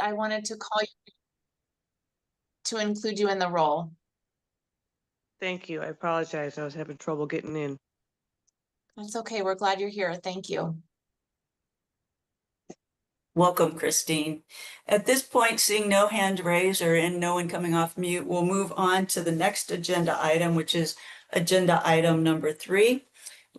I wanted to call you to include you in the role. Thank you. I apologize. I was having trouble getting in. That's okay. We're glad you're here. Thank you. Welcome, Christine. At this point, seeing no hand raised or no one coming off mute, we'll move on to the next agenda item, which is agenda item number 3,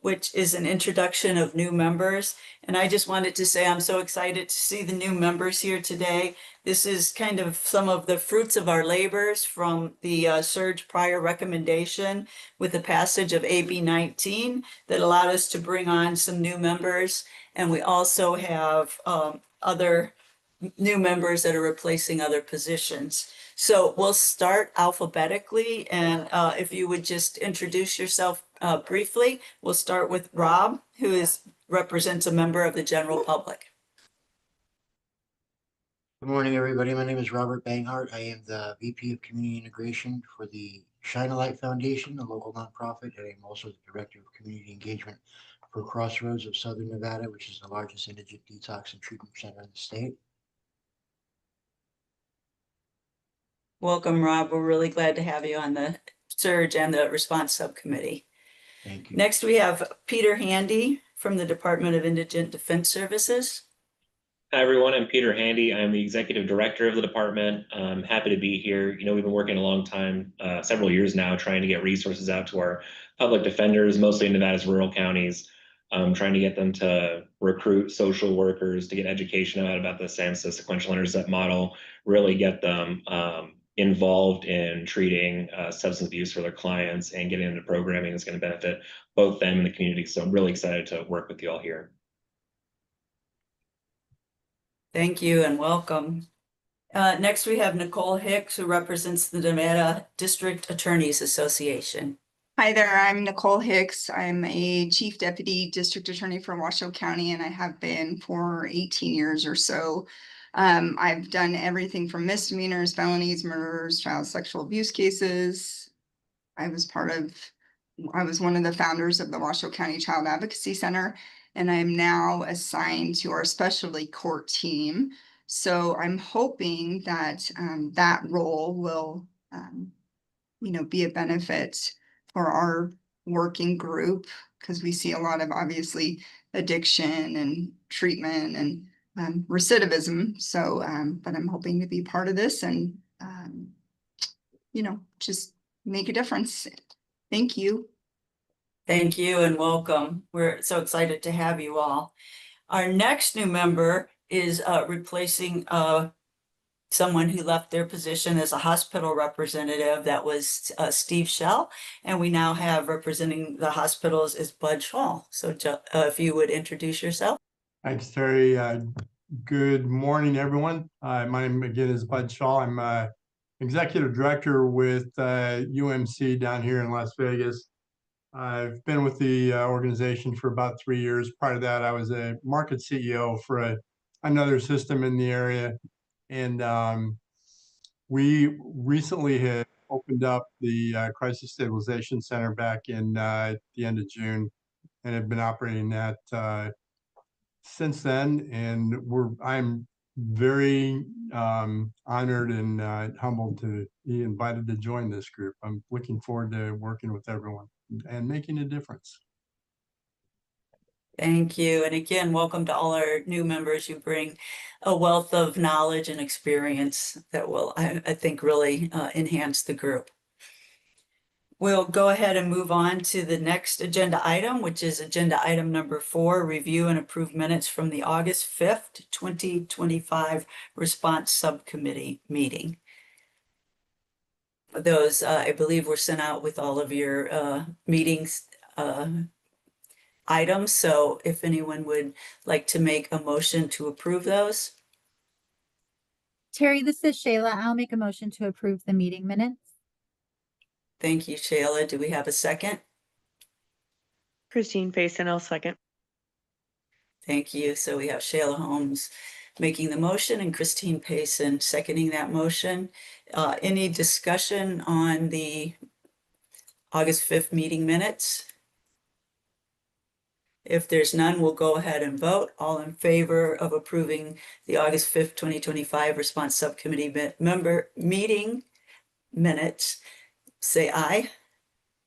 which is an introduction of new members. And I just wanted to say I'm so excited to see the new members here today. This is kind of some of the fruits of our labors from the SURG prior recommendation with the passage of AB 19 that allowed us to bring on some new members. And we also have other new members that are replacing other positions. So we'll start alphabetically, and if you would just introduce yourself briefly. We'll start with Rob, who represents a member of the general public. Good morning, everybody. My name is Robert Banghart. I am the VP of Community Integration for the Shine a Light Foundation, a local nonprofit, and I'm also the Director of Community Engagement for Crossroads of Southern Nevada, which is the largest indigent detox and treatment center in the state. Welcome, Rob. We're really glad to have you on the SURG and the response subcommittee. Thank you. Next, we have Peter Handy from the Department of Indigent Defense Services. Hi, everyone. I'm Peter Handy. I'm the executive director of the department. I'm happy to be here. You know, we've been working a long time, several years now, trying to get resources out to our public defenders, mostly in Nevada's rural counties, trying to get them to recruit social workers, to get education out about the SAMHSA sequential intercept model, really get them involved in treating substance abuse for their clients and getting into programming that's going to benefit both them and the community. So I'm really excited to work with you all here. Thank you and welcome. Next, we have Nicole Hicks, who represents the Nevada District Attorneys Association. Hi there, I'm Nicole Hicks. I'm a Chief Deputy District Attorney for Washoe County, and I have been for 18 years or so. I've done everything from misdemeanors, felonies, murders, child sexual abuse cases. I was one of the founders of the Washoe County Child Advocacy Center, and I'm now assigned to our specialty court team. So I'm hoping that that role will, be a benefit for our working group, because we see a lot of obviously addiction and treatment and recidivism. So, but I'm hoping to be part of this and, just make a difference. Thank you. Thank you and welcome. We're so excited to have you all. Our next new member is replacing someone who left their position as a hospital representative. That was Steve Schell, and we now have representing the hospitals is Bud Schall. So if you would introduce yourself. Thanks, Terry. Good morning, everyone. My name again is Bud Schall. I'm executive director with UMC down here in Las Vegas. I've been with the organization for about 3 years. Prior to that, I was a market CEO for another system in the area. And we recently had opened up the Crisis Stabilization Center back in the end of June, and have been operating that since then. And I'm very honored and humbled to be invited to join this group. I'm looking forward to working with everyone and making a difference. Thank you. And again, welcome to all our new members. You bring a wealth of knowledge and experience that will, I think, really enhance the group. We'll go ahead and move on to the next agenda item, which is agenda item number 4, review and approve minutes from the August 5th, 2025 response subcommittee meeting. Those, I believe, were sent out with all of your meetings items. So if anyone would like to make a motion to approve those. Terry, this is Shayla. I'll make a motion to approve the meeting minutes. Thank you, Shayla. Do we have a second? Christine Payson, I'll second. Thank you. So we have Shayla Holmes making the motion and Christine Payson seconding that motion. Any discussion on the August 5th meeting minutes? If there's none, we'll go ahead and vote. All in favor of approving the August 5th, 2025 Response Subcommittee member meeting minutes, say aye.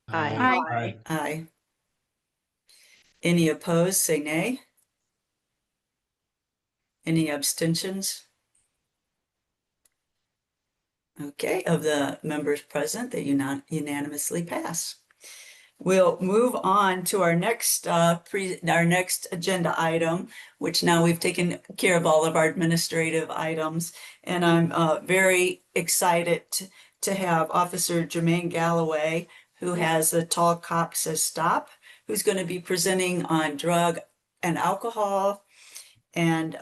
Aye. Aye. Any opposed, say nay. Any abstentions? Okay, of the members present, they unanimously pass. We'll move on to our next agenda item, which now we've taken care of all of our administrative items. And I'm very excited to have Officer Jermaine Galloway, who has a Tall Cop Says Stop, who's going to be presenting on drug and alcohol and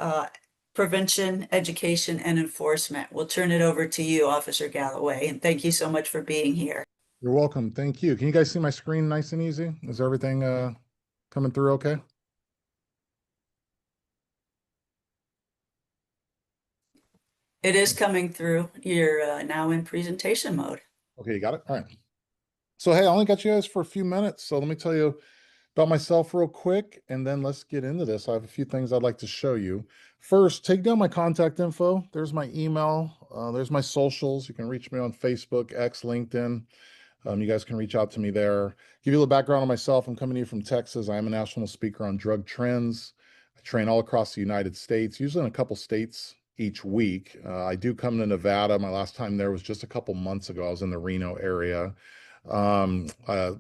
prevention, education, and enforcement. We'll turn it over to you, Officer Galloway, and thank you so much for being here. You're welcome. Thank you. Can you guys see my screen nice and easy? Is everything coming through okay? It is coming through. You're now in presentation mode. Okay, you got it? All right. So, hey, I only got you guys for a few minutes. So let me tell you about myself real quick, and then let's get into this. I have a few things I'd like to show you. First, take down my contact info. There's my email. There's my socials. You can reach me on Facebook, X, LinkedIn. You guys can reach out to me there. Give you a little background on myself. I'm coming to you from Texas. I am a national speaker on drug trends. I train all across the United States, usually in a couple states each week. I do come to Nevada. My last time there was just a couple months ago. I was in the Reno area.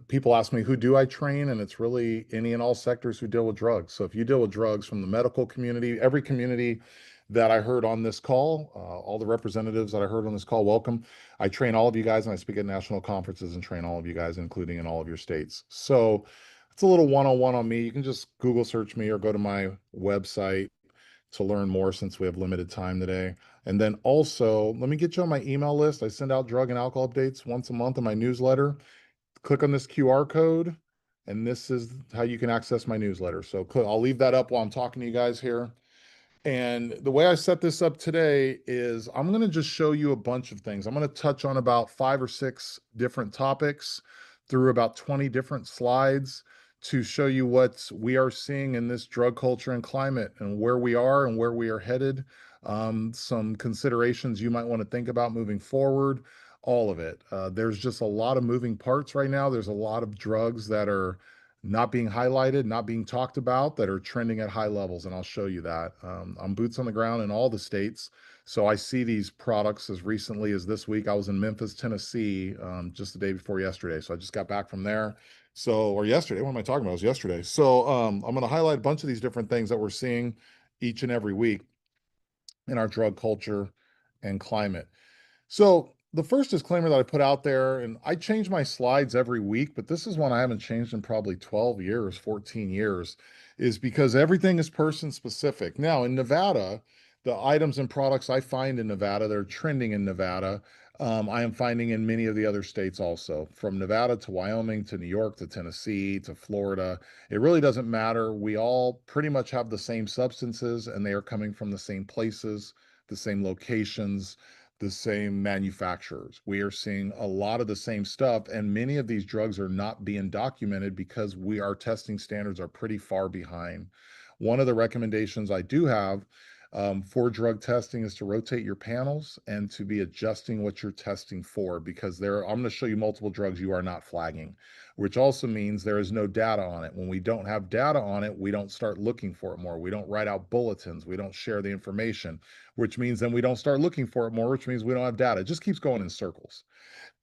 People ask me, who do I train? And it's really any and all sectors who deal with drugs. So if you deal with drugs from the medical community, every community that I heard on this call, all the representatives that I heard on this call, welcome. I train all of you guys, and I speak at national conferences and train all of you guys, including in all of your states. So it's a little one-on-one on me. You can just Google search me or go to my website to learn more, since we have limited time today. And then also, let me get you on my email list. I send out drug and alcohol updates once a month in my newsletter. Click on this QR code, and this is how you can access my newsletter. So I'll leave that up while I'm talking to you guys here. And the way I set this up today is I'm going to just show you a bunch of things. I'm going to touch on about 5 or 6 different topics through about 20 different slides to show you what we are seeing in this drug culture and climate, and where we are and where we are headed. Some considerations you might want to think about moving forward, all of it. There's just a lot of moving parts right now. There's a lot of drugs that are not being highlighted, not being talked about, that are trending at high levels. And I'll show you that. I'm boots on the ground in all the states. So I see these products as recently as this week. I was in Memphis, Tennessee, just the day before yesterday. So I just got back from there. Or yesterday, what am I talking about? It was yesterday. So I'm going to highlight a bunch of these different things that we're seeing each and every week in our drug culture and climate. So the first disclaimer that I put out there, and I change my slides every week, but this is one I haven't changed in probably 12 years, 14 years, is because everything is person specific. Now in Nevada, the items and products I find in Nevada, they're trending in Nevada. I am finding in many of the other states also, from Nevada to Wyoming to New York to Tennessee to Florida. It really doesn't matter. We all pretty much have the same substances, and they are coming from the same places, the same locations, the same manufacturers. We are seeing a lot of the same stuff, and many of these drugs are not being documented because our testing standards are pretty far behind. One of the recommendations I do have for drug testing is to rotate your panels and to be adjusting what you're testing for, because I'm going to show you multiple drugs you are not flagging, which also means there is no data on it. When we don't have data on it, we don't start looking for it more. We don't write out bulletins. We don't share the information, which means then we don't start looking for it more, which means we don't have data. It just keeps going in circles.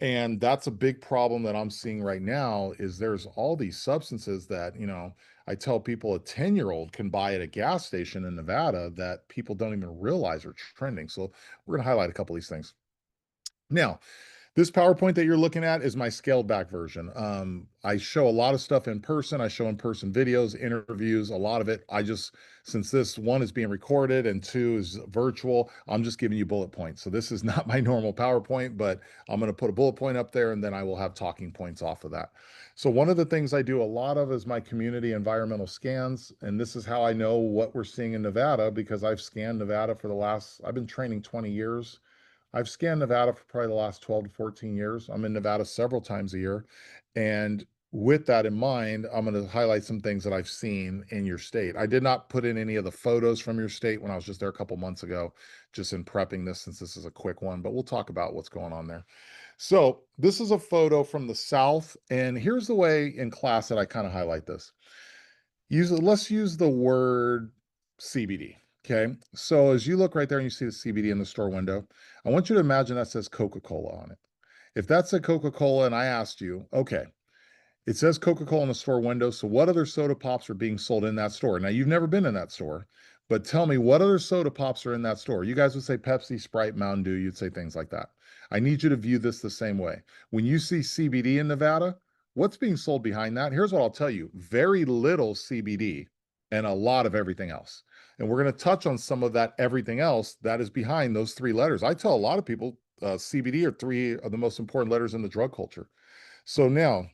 And that's a big problem that I'm seeing right now, is there's all these substances that, I tell people a 10-year-old can buy at a gas station in Nevada that people don't even realize are trending. So we're going to highlight a couple of these things. Now, this PowerPoint that you're looking at is my scaled back version. I show a lot of stuff in person. I show in-person videos, interviews, a lot of it. Since this one is being recorded and 2 is virtual, I'm just giving you bullet points. So this is not my normal PowerPoint, but I'm going to put a bullet point up there, and then I will have talking points off of that. So one of the things I do a lot of is my community environmental scans. And this is how I know what we're seeing in Nevada, because I've scanned Nevada I've been training 20 years. I've scanned Nevada for probably the last 12 to 14 years. I'm in Nevada several times a year. And with that in mind, I'm going to highlight some things that I've seen in your state. I did not put in any of the photos from your state when I was just there a couple months ago, just in prepping this, since this is a quick one, but we'll talk about what's going on there. So this is a photo from the South, and here's the way in class that I kind of highlight this. Let's use the word CBD. Okay. So as you look right there and you see the CBD in the store window, I want you to imagine that says Coca-Cola on it. If that's a Coca-Cola and I asked you, okay, it says Coca-Cola in the store window, so what other soda pops are being sold in that store? Now, you've never been in that store, but tell me what other soda pops are in that store. You guys would say Pepsi, Sprite, Mountain Dew, you'd say things like that. I need you to view this the same way. When you see CBD in Nevada, what's being sold behind that? Here's what I'll tell you. Very little CBD and a lot of everything else. And we're going to touch on some of that everything else that is behind those three letters. I tell a lot of people CBD are three of the most important letters in the drug culture. So now,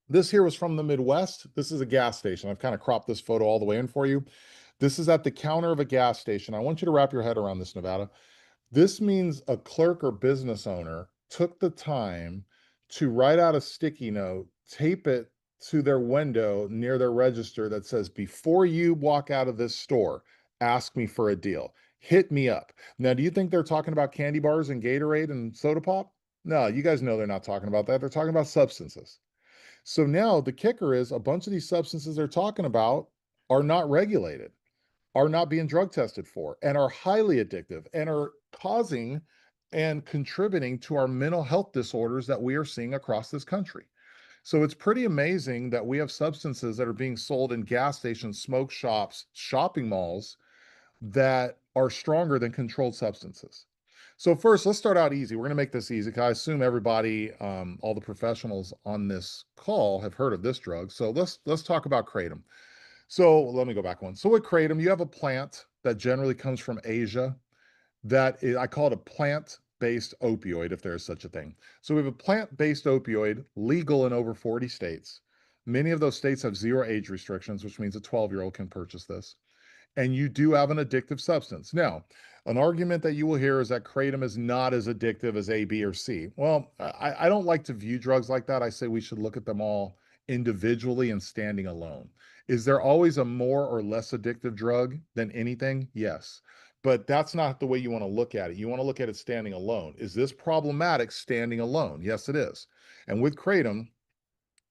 this here was from the Midwest. This is a gas station. I've kind of cropped this photo all the way in for you. This is at the counter of a gas station. I want you to wrap your head around this, Nevada. This means a clerk or business owner took the time to write out a sticky note, tape it to their window near their register that says, before you walk out of this store, ask me for a deal. Hit me up. Now, do you think they're talking about candy bars and Gatorade and soda pop? No, you guys know they're not talking about that. They're talking about substances. So now the kicker is a bunch of these substances they're talking about are not regulated, are not being drug tested for, and are highly addictive and are causing and contributing to our mental health disorders that we are seeing across this country. So it's pretty amazing that we have substances that are being sold in gas stations, smoke shops, shopping malls that are stronger than controlled substances. So first, let's start out easy. We're going to make this easy because I assume everybody, all the professionals on this call have heard of this drug. So let's talk about kratom. So let me go back one. So with kratom, you have a plant that generally comes from Asia that is, I call it a plant-based opioid, if there is such a thing. So we have a plant-based opioid legal in over 40 states. Many of those states have 0 age restrictions, which means a 12-year-old can purchase this. And you do have an addictive substance. Now, an argument that you will hear is that kratom is not as addictive as A, B, or C. Well, I don't like to view drugs like that. I say we should look at them all individually and standing alone. Is there always a more or less addictive drug than anything? Yes. But that's not the way you want to look at it. You want to look at it standing alone. Is this problematic standing alone? Yes, it is. And with kratom,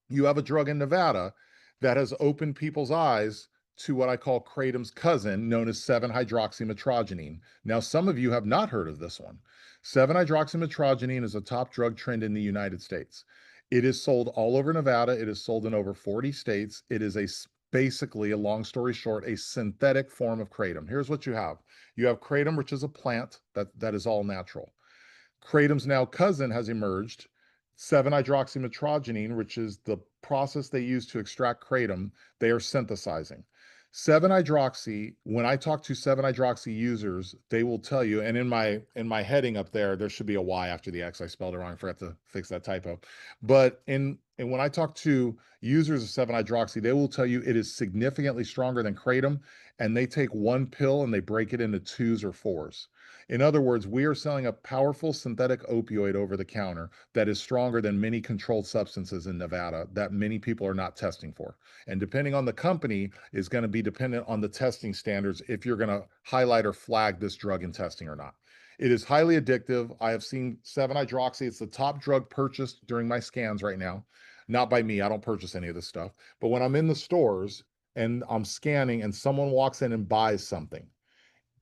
you have a drug in Nevada that has opened people's eyes to what I call kratom's cousin, known as 7-hydroxymetrogenine. Now, some of you have not heard of this one. 7-hydroxymetrogenine is a top drug trend in the United States. It is sold all over Nevada. It is sold in over 40 states. It is basically, a long story short, a synthetic form of kratom. Here's what you have. You have kratom, which is a plant that is all natural. Kratom's now cousin has emerged, 7-hydroxymetrogenine, which is the process they use to extract kratom, they are synthesizing. 7-hydroxy, when I talk to 7-hydroxy users, they will tell you, and in my heading up there should be a Y after the X. I spelled it wrong. I forgot to fix that typo. But and when I talk to users of 7-hydroxy, they will tell you it is significantly stronger than kratom, and they take one pill and they break it into 2s or 4s. In other words, we are selling a powerful synthetic opioid over the counter that is stronger than many controlled substances in Nevada that many people are not testing for. And depending on the company is going to be dependent on the testing standards if you're going to highlight or flag this drug in testing or not. It is highly addictive. I have seen 7-hydroxy. It's the top drug purchased during my scans right now. Not by me. I don't purchase any of this stuff. But when I'm in the stores and I'm scanning and someone walks in and buys something,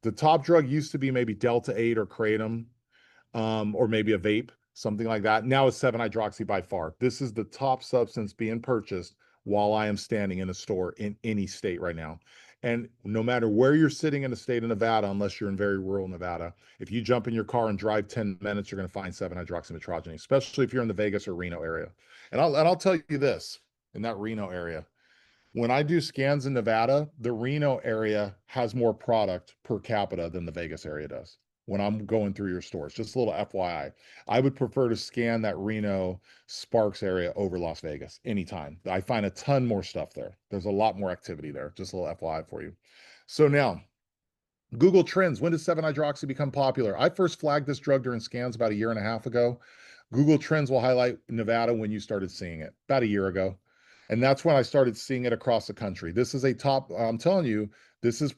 the top drug used to be maybe Delta 8 or kratom, or maybe a vape, something like that. Now it's 7-hydroxy by far. This is the top substance being purchased while I am standing in a store in any state right now. And no matter where you're sitting in the state of Nevada, unless you're in very rural Nevada, if you jump in your car and drive 10 minutes, you're going to find 7-hydroxymetrogenine, especially if you're in the Vegas or Reno area. And I'll tell you this, in that Reno area, when I do scans in Nevada, the Reno area has more product per capita than the Vegas area does. When I'm going through your stores, just a little FYI, I would prefer to scan that Reno Sparks area over Las Vegas anytime. I find a ton more stuff there. There's a lot more activity there. Just a little FYI for you. So now, Google Trends. When did 7-hydroxy become popular? I first flagged this drug during scans about 1.5 years ago. Google Trends will highlight Nevada when you started seeing it about a year ago. And that's when I started seeing it across the country. This is a top, I'm telling you, this is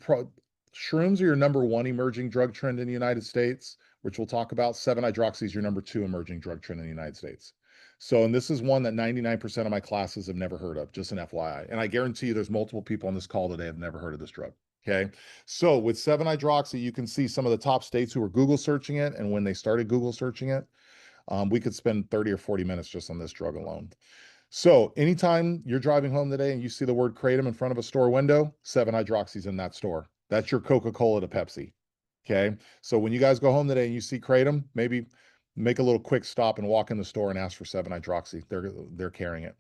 shrooms are your number one emerging drug trend in the United States, which we'll talk about. 7-hydroxy is your number two emerging drug trend in the United States. So, and this is one that 99% of my classes have never heard of, just an FYI. And I guarantee you there's multiple people on this call today have never heard of this drug. Okay. So with 7-hydroxy, you can see some of the top states who were Google searching it. And when they started Google searching it, we could spend 30 or 40 minutes just on this drug alone. So anytime you're driving home today and you see the word Kratom in front of a store window, 7-hydroxy's in that store. That's your Coca-Cola to Pepsi. Okay. So when you guys go home today and you see Kratom, maybe make a little quick stop and walk in the store and ask for 7-hydroxy. They're carrying it.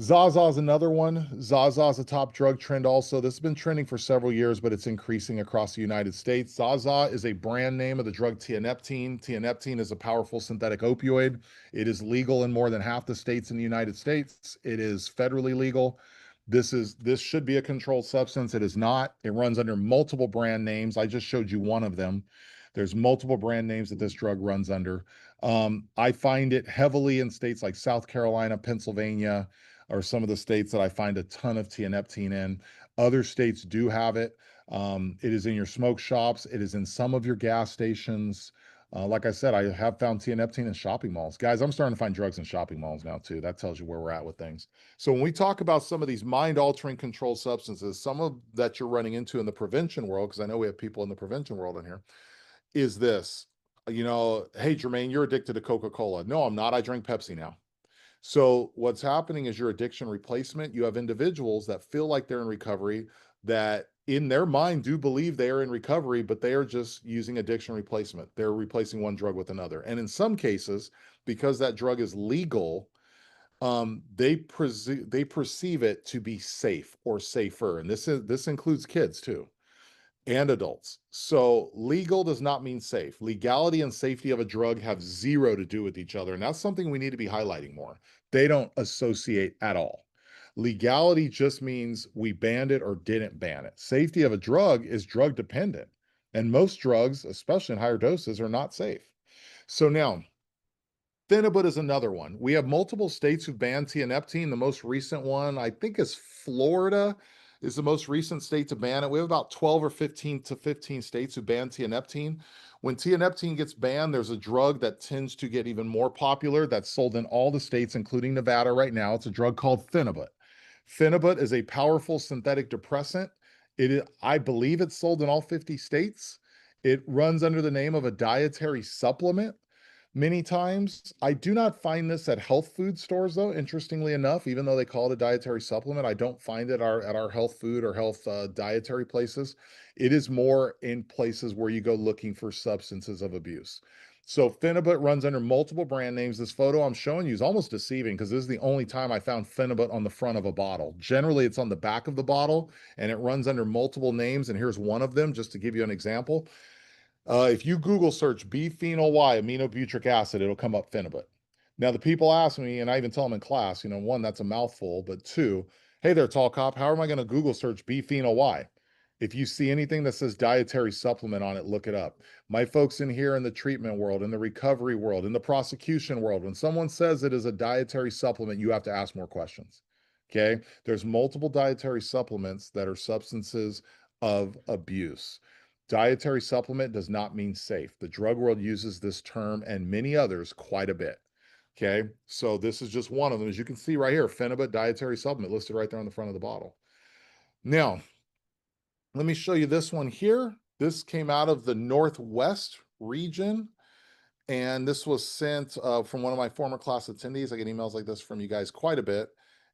Zaza is another one. Zaza is a top drug trend also. This has been trending for several years, but it's increasing across the United States. Zaza is a brand name of the drug tianeptine. Tianeptine is a powerful synthetic opioid. It is legal in more than half the states in the United States. It is federally legal. This should be a controlled substance. It is not. It runs under multiple brand names. I just showed you one of them. There's multiple brand names that this drug runs under. I find it heavily in states like South Carolina, Pennsylvania, are some of the states that I find a ton of tianeptine in. Other states do have it. It is in your smoke shops. It is in some of your gas stations. Like I said, I have found tianeptine in shopping malls. Guys, I'm starting to find drugs in shopping malls now too. That tells you where we're at with things. So when we talk about some of these mind-altering controlled substances, some of that you're running into in the prevention world, because I know we have people in the prevention world in here, is this, hey, Jermaine, you're addicted to Coca-Cola. No, I'm not. I drink Pepsi now. So what's happening is your addiction replacement. You have individuals that feel like they're in recovery, that in their mind do believe they are in recovery, but they are just using addiction replacement. They're replacing one drug with another. And in some cases, because that drug is legal, they perceive it to be safe or safer. And this includes kids too, and adults. So legal does not mean safe. Legality and safety of a drug have zero to do with each other. And that's something we need to be highlighting more. They don't associate at all. Legality just means we banned it or didn't ban it. Safety of a drug is drug dependent. And most drugs, especially in higher doses, are not safe. So now, Phenibut is another one. We have multiple states who banned tianeptine. The most recent one, I think, is Florida, is the most recent state to ban it. We have about 12 or 15 states who ban tianeptine. When tianeptine gets banned, there's a drug that tends to get even more popular that's sold in all the states, including Nevada right now. It's a drug called Phenibut. Phenibut is a powerful synthetic depressant. I believe it's sold in all 50 states. It runs under the name of a dietary supplement. Many times, I do not find this at health food stores, though. Interestingly enough, even though they call it a dietary supplement, I don't find it at our health food or health dietary places. It is more in places where you go looking for substances of abuse. So Phenibut runs under multiple brand names. This photo I'm showing you is almost deceiving because this is the only time I found Phenibut on the front of a bottle. Generally, it's on the back of the bottle and it runs under multiple names. And here's one of them, just to give you an example. If you Google search B-phenyl Y aminobutyric acid, it'll come up Phenibut. Now, the people ask me, and I even tell them in class, one, that's a mouthful, but two, hey there, tall cop, how am I going to Google search B-phenyl Y? If you see anything that says dietary supplement on it, look it up. My folks in here in the treatment world, in the recovery world, in the prosecution world, when someone says it is a dietary supplement, you have to ask more questions. Okay? There's multiple dietary supplements that are substances of abuse. Dietary supplement does not mean safe. The drug world uses this term and many others quite a bit. Okay, so this is just one of them. As you can see right here, Phenibut dietary supplement listed right there on the front of the bottle. Now, let me show you this one here. This came out of the Northwest region, and this was sent from one of my former class attendees. I get emails like this from you guys quite a bit,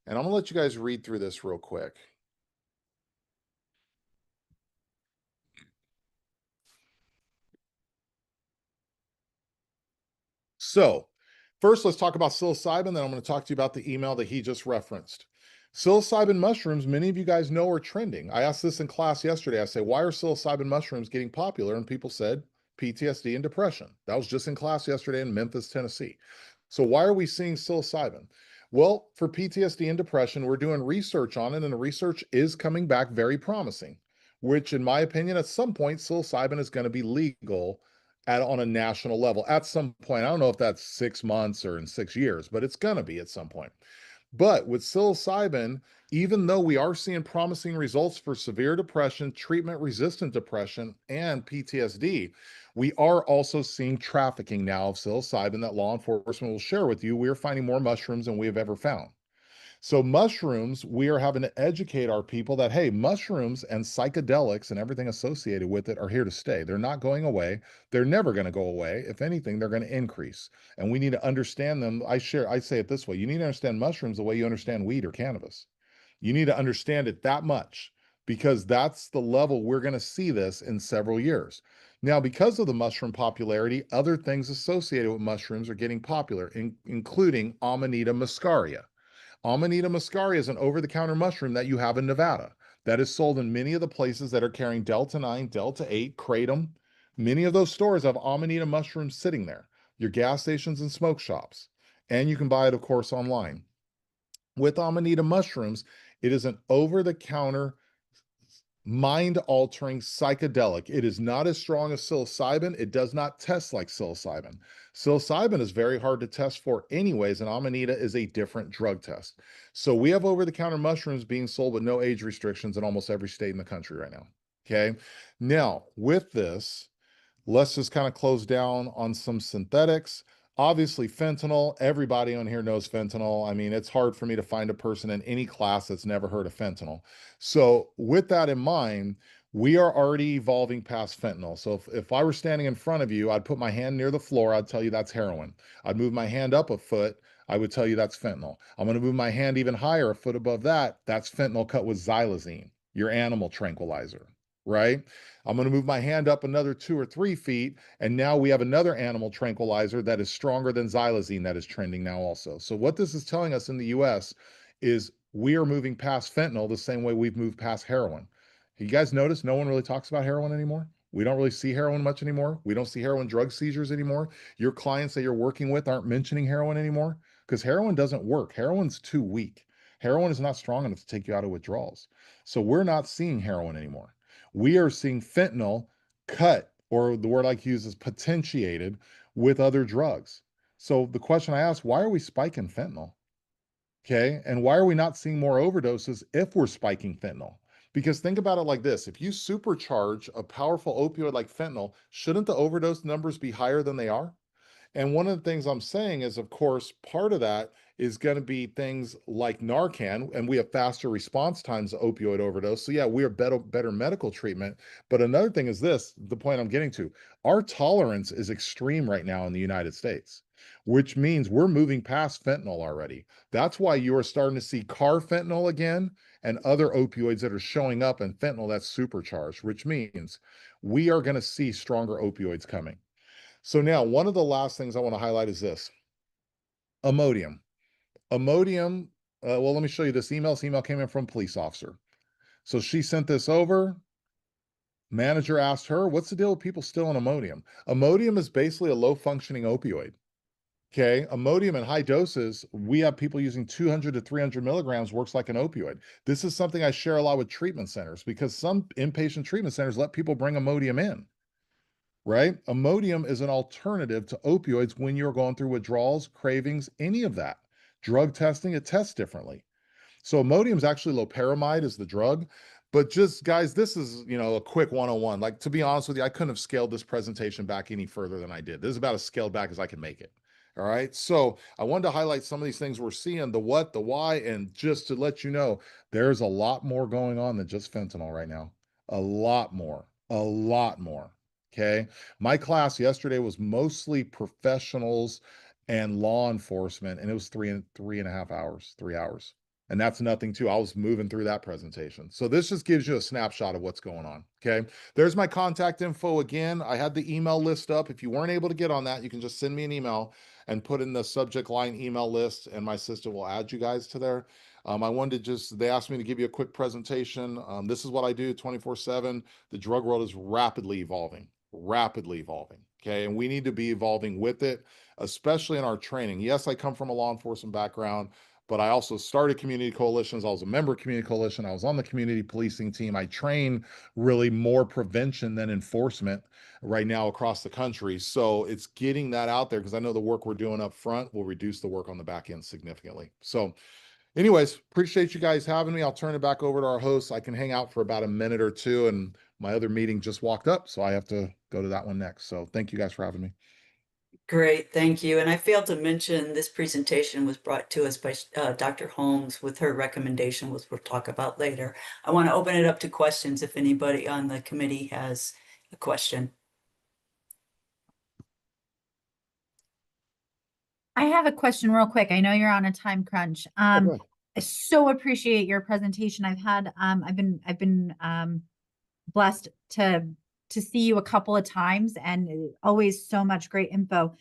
and I'm gonna let you guys read through this real quick. So first, let's talk about psilocybin. Then I'm going to talk to you about the email that he just referenced. Psilocybin mushrooms, many of you guys know, are trending. I asked this in class yesterday. I say, why are psilocybin mushrooms getting popular? And people said PTSD and depression. That was just in class yesterday in Memphis, Tennessee. So why are we seeing psilocybin? Well, for PTSD and depression, we're doing research on it, and the research is coming back very promising, which in my opinion, at some point, psilocybin is going to be legal on a national level at some point. I don't know if that's 6 months or in 6 years, but it's going to be at some point. But with psilocybin, even though we are seeing promising results for severe depression, treatment-resistant depression, and PTSD, we are also seeing trafficking now of psilocybin that law enforcement will share with you. We are finding more mushrooms than we have ever found. So mushrooms, we are having to educate our people that, hey, mushrooms and psychedelics and everything associated with it are here to stay. They're not going away. They're never going to go away. If anything, they're going to increase. And we need to understand them. I say it this way. You need to understand mushrooms the way you understand weed or cannabis. You need to understand it that much because that's the level we're going to see this in several years. Now, because of the mushroom popularity, other things associated with mushrooms are getting popular, including Amanita muscaria. Amanita muscaria is an over-the-counter mushroom that you have in Nevada that is sold in many of the places that are carrying Delta 9, Delta 8, Kratom. Many of those stores have Amanita mushrooms sitting there, your gas stations and smoke shops. And you can buy it, of course, online. With Amanita mushrooms, it is an over-the-counter mind-altering psychedelic. It is not as strong as psilocybin. It does not test like psilocybin. Psilocybin is very hard to test for anyways, and Amanita is a different drug test. So we have over-the-counter mushrooms being sold with no age restrictions in almost every state in the country right now. Okay. Now, with this, let's just kind of close down on some synthetics. Obviously, fentanyl, everybody on here knows fentanyl. I mean, it's hard for me to find a person in any class that's never heard of fentanyl. So with that in mind, we are already evolving past fentanyl. So if I were standing in front of you, I'd put my hand near the floor, I'd tell you that's heroin. I'd move my hand up a foot, I would tell you that's fentanyl. I'm going to move my hand even higher, a foot above that, that's fentanyl cut with xylazine, your animal tranquilizer, right? I'm going to move my hand up another 2 or 3 feet, and now we have another animal tranquilizer that is stronger than xylazine that is trending now also. So what this is telling us in the US is we are moving past fentanyl the same way we've moved past heroin. You guys notice no one really talks about heroin anymore? We don't really see heroin much anymore. We don't see heroin drug seizures anymore. Your clients that you're working with aren't mentioning heroin anymore because heroin doesn't work. Heroin's too weak. Heroin is not strong enough to take you out of withdrawals. So we're not seeing heroin anymore. We are seeing fentanyl cut, or the word I like to use is potentiated with other drugs. So the question I ask, why are we spiking fentanyl? Okay. And why are we not seeing more overdoses if we're spiking fentanyl? Because think about it like this. If you supercharge a powerful opioid like fentanyl, shouldn't the overdose numbers be higher than they are? And one of the things I'm saying is, of course, part of that is going to be things like Narcan, and we have faster response times to opioid overdose. So yeah, we are better medical treatment. But another thing is this, the point I'm getting to, our tolerance is extreme right now in the United States, which means we're moving past fentanyl already. That's why you are starting to see carfentanil again and other opioids that are showing up in fentanyl that's supercharged, which means we are going to see stronger opioids coming. So now one of the last things I want to highlight is this. Imodium. Imodium, well, let me show you this email. This email came in from a police officer. So she sent this over. Manager asked her, what's the deal with people still on Imodium? Imodium is basically a low-functioning opioid. Okay, Imodium in high doses, we have people using 200 to 300 milligrams, works like an opioid. This is something I share a lot with treatment centers because some inpatient treatment centers let people bring Imodium in. Right? Imodium is an alternative to opioids when you're going through withdrawals, cravings, any of that. Drug testing, it tests differently. So Imodium is actually loperamide is the drug. But just guys, this is, a quick 101. Like, to be honest with you, I couldn't have scaled this presentation back any further than I did. This is about as scaled back as I can make it. All right. So I wanted to highlight some of these things we're seeing, the what, the why, and just to let you know, there's a lot more going on than just fentanyl right now. A lot more. Okay. My class yesterday was mostly professionals and law enforcement, and it was 3.5 hours, 3 hours. And that's nothing too. I was moving through that presentation. So this just gives you a snapshot of what's going on. Okay. There's my contact info again. I had the email list up. If you weren't able to get on that, you can just send me an email and put in the subject line email list, and my sister will add you guys to there. I wanted to they asked me to give you a quick presentation. This is what I do 24/7. The drug world is rapidly evolving. Okay. And we need to be evolving with it, especially in our training. Yes, I come from a law enforcement background, but I also started community coalitions. I was a member of community coalition. I was on the community policing team. I train really more prevention than enforcement right now across the country. So it's getting that out there because I know the work we're doing up front will reduce the work on the back end significantly. So anyways, appreciate you guys having me. I'll turn it back over to our host. I can hang out for about a minute or two, and my other meeting just walked up, so I have to go to that one next. So thank you guys for having me. Great, thank you. And I failed to mention this presentation was brought to us by Dr. Holmes with her recommendation, which we'll talk about later. I want to open it up to questions if anybody on the committee has a question. I have a question real quick. I know you're on a time crunch. go ahead. I so appreciate your presentation. I've been blessed to see you a couple of times and always so much great info.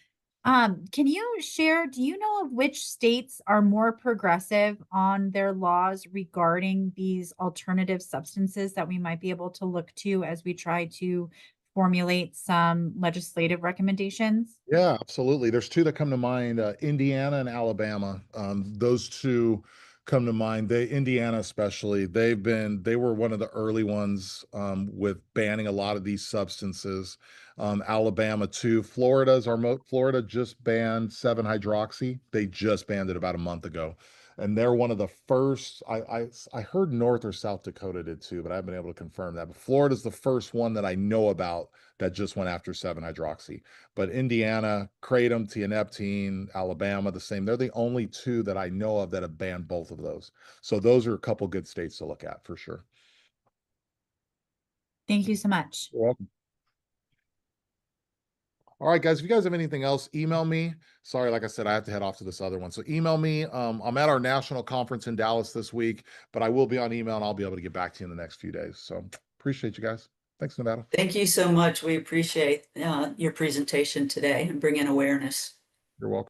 Can you share, do you know of which states are more progressive on their laws regarding these alternative substances that we might be able to look to as we try to formulate some legislative recommendations? Yeah, absolutely. There's two that come to mind, Indiana and Alabama. Those two come to mind. Indiana especially, they were one of the early ones with banning a lot of these substances. Alabama too. Florida just banned 7-hydroxy. They just banned it about a month ago. And they're one of the first, I heard North or South Dakota did too, but I haven't been able to confirm that. But Florida's the first one that I know about that just went after 7-hydroxy. But Indiana, kratom, tianeptine, Alabama, the same. They're the only two that I know of that have banned both of those. So those are a couple good states to look at for sure. Thank you so much. You're welcome. All right, guys, if you guys have anything else, email me. Sorry, like I said, I have to head off to this other one. So email me. I'm at our national conference in Dallas this week, but I will be on email and I'll be able to get back to you in the next few days. So appreciate you guys. Thanks, Nevada. Thank you so much. We appreciate your presentation today and bringing awareness. You're welcome.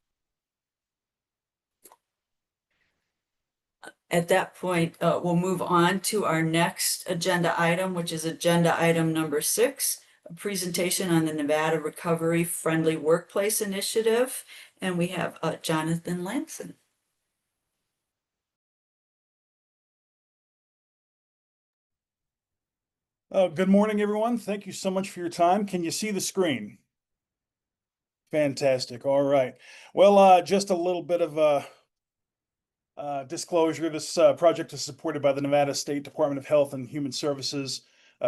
At that point, we'll move on to our next agenda item, which is agenda item number 6, a presentation on the Nevada Recovery Friendly Workplace Initiative. And we have Jonathan Lamson. Good morning, everyone. Thank you so much for your time. Can you see the screen? Fantastic. All right. Well, just a little bit of disclosure. This project is supported by the Nevada State Department of Health and Human Services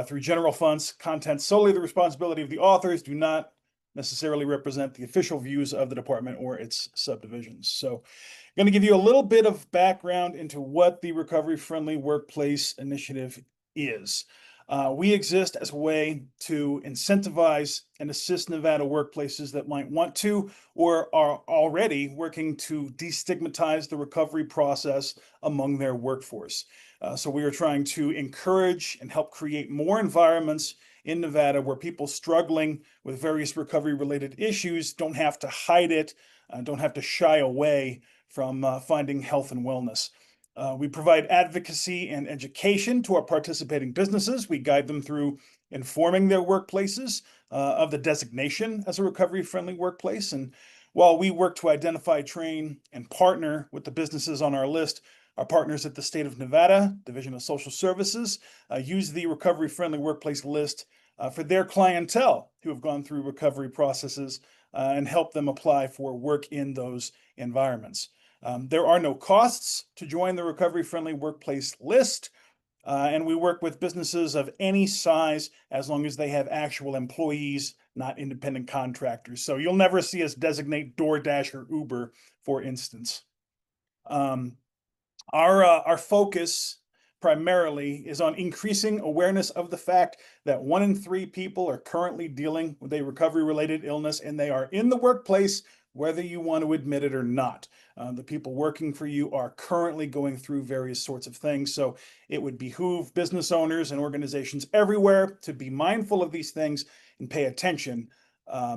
through general funds. Content solely the responsibility of the authors, do not necessarily represent the official views of the department or its subdivisions. So I'm going to give you a little bit of background into what the Recovery Friendly Workplace Initiative is. We exist as a way to incentivize and assist Nevada workplaces that might want to or are already working to destigmatize the recovery process among their workforce. So we are trying to encourage and help create more environments in Nevada where people struggling with various recovery-related issues don't have to hide it, don't have to shy away from finding health and wellness. We provide advocacy and education to our participating businesses. We guide them through informing their workplaces of the designation as a recovery-friendly workplace. And while we work to identify, train, and partner with the businesses on our list, our partners at the State of Nevada Division of Social Services use the recovery-friendly workplace list for their clientele who have gone through recovery processes and help them apply for work in those environments. There are no costs to join the Recovery Friendly Workplace list, and we work with businesses of any size as long as they have actual employees, not independent contractors. So you'll never see us designate DoorDash or Uber, for instance. Our focus primarily is on increasing awareness of the fact that 1 in 3 people are currently dealing with a recovery-related illness, and they are in the workplace whether you want to admit it or not. The people working for you are currently going through various sorts of things. So it would behoove business owners and organizations everywhere to be mindful of these things and pay attention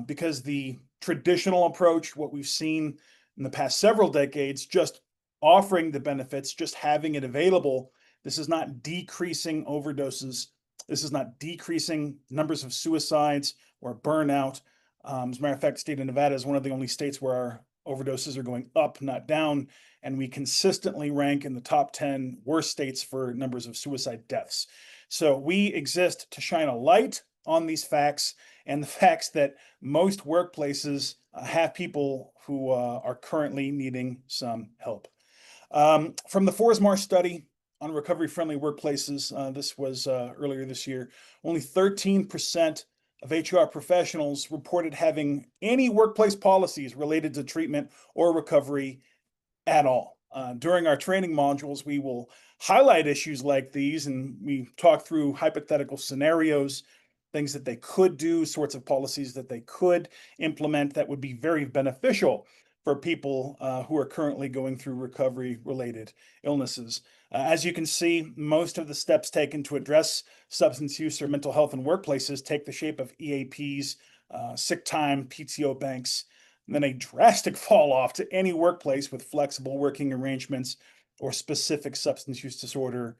because the traditional approach, what we've seen in the past several decades, just offering the benefits, just having it available, this is not decreasing overdoses. This is not decreasing numbers of suicides or burnout. As a matter of fact, the state of Nevada is one of the only states where our overdoses are going up, not down, and we consistently rank in the top 10 worst states for numbers of suicide deaths. So we exist to shine a light on these facts and the facts that most workplaces have people who are currently needing some help. From the Forsmar study on recovery-friendly workplaces, this was earlier this year, only 13% of HR professionals reported having any workplace policies related to treatment or recovery at all. During our training modules, we will highlight issues like these, and we talk through hypothetical scenarios, things that they could do, sorts of policies that they could implement that would be very beneficial for people who are currently going through recovery-related illnesses. As you can see, most of the steps taken to address substance use or mental health in workplaces take the shape of EAPs, sick time, PTO banks, and then a drastic fall off to any workplace with flexible working arrangements or specific substance use disorder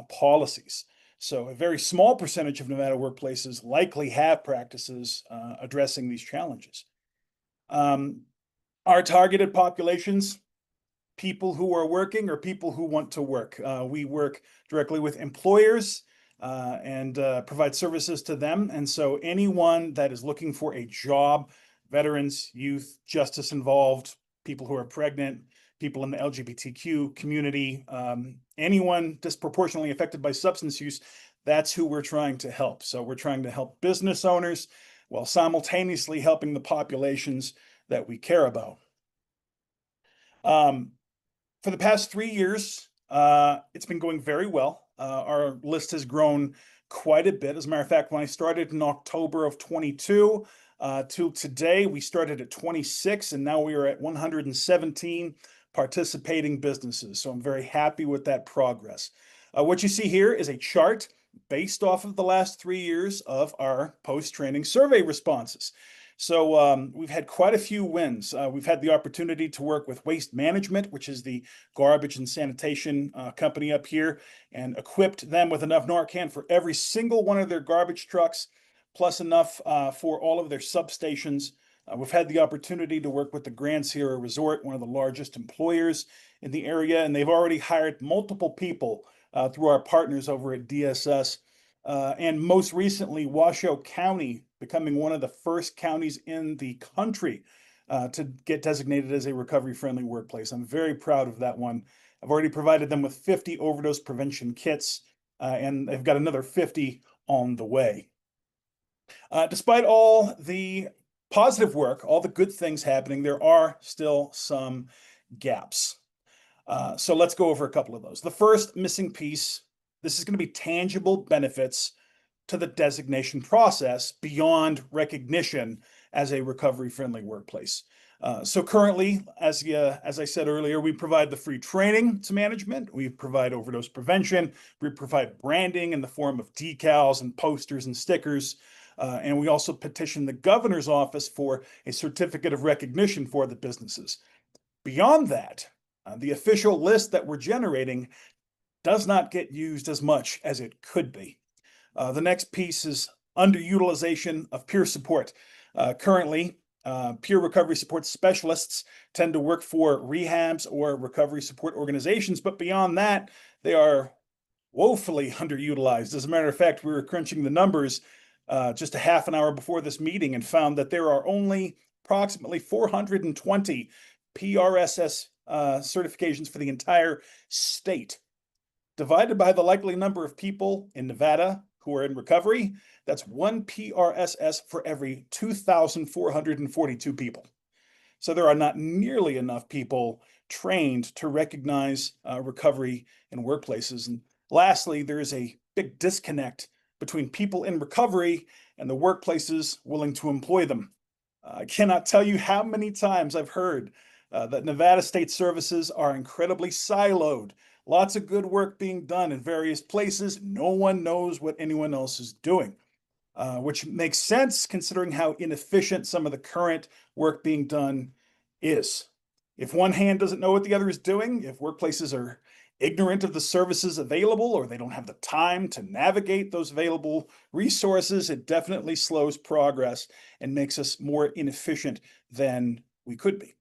policies. So a very small percentage of Nevada workplaces likely have practices addressing these challenges. Our targeted populations, people who are working or people who want to work. We work directly with employers and provide services to them. And so anyone that is looking for a job, veterans, youth, justice involved, people who are pregnant, people in the LGBTQ community, anyone disproportionately affected by substance use, that's who we're trying to help. So we're trying to help business owners while simultaneously helping the populations that we care about. For the past 3 years, it's been going very well. Our list has grown quite a bit. As a matter of fact, when I started in October of 22, till today, we started at 26, and now we are at 117 participating businesses. So I'm very happy with that progress. What you see here is a chart based off of the last 3 years of our post-training survey responses. So we've had quite a few wins. We've had the opportunity to work with Waste Management, which is the garbage and sanitation company up here, and equipped them with enough Narcan for every single one of their garbage trucks, plus enough for all of their substations. We've had the opportunity to work with the Grand Sierra Resort, one of the largest employers in the area, and they've already hired multiple people through our partners over at DSS. And most recently, Washoe County becoming one of the first counties in the country to get designated as a recovery-friendly workplace. I'm very proud of that one. I've already provided them with 50 overdose prevention kits, and they've got another 50 on the way. Despite all the positive work, all the good things happening, there are still some gaps. So let's go over a couple of those. The first missing piece, this is going to be tangible benefits to the designation process beyond recognition as a recovery-friendly workplace. So currently, as I said earlier, we provide the free training to management. We provide overdose prevention. We provide branding in the form of decals and posters and stickers. And we also petition the governor's office for a certificate of recognition for the businesses. Beyond that, the official list that we're generating does not get used as much as it could be. The next piece is underutilization of peer support. Currently, peer recovery support specialists tend to work for rehabs or recovery support organizations, but beyond that, they are woefully underutilized. As a matter of fact, we were crunching the numbers just a half an hour before this meeting and found that there are only approximately 420 PRSS certifications for the entire state. Divided by the likely number of people in Nevada who are in recovery, that's one PRSS for every 2,442 people. So there are not nearly enough people trained to recognize recovery in workplaces. And lastly, there is a big disconnect between people in recovery and the workplaces willing to employ them. I cannot tell you how many times I've heard that Nevada State Services are incredibly siloed. Lots of good work being done in various places. No one knows what anyone else is doing, which makes sense considering how inefficient some of the current work being done is. If one hand doesn't know what the other is doing, if workplaces are ignorant of the services available or they don't have the time to navigate those available resources, it definitely slows progress and makes us more inefficient than we could be.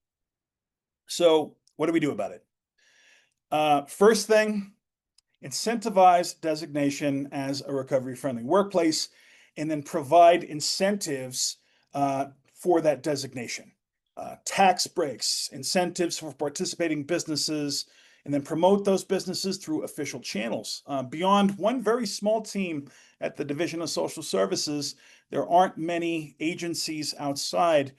So what do we do about it? First thing, incentivize designation as a recovery-friendly workplace, and then provide incentives for that designation. Tax breaks, incentives for participating businesses, and then promote those businesses through official channels. Beyond one very small team at the Division of Social Services, there aren't many agencies outside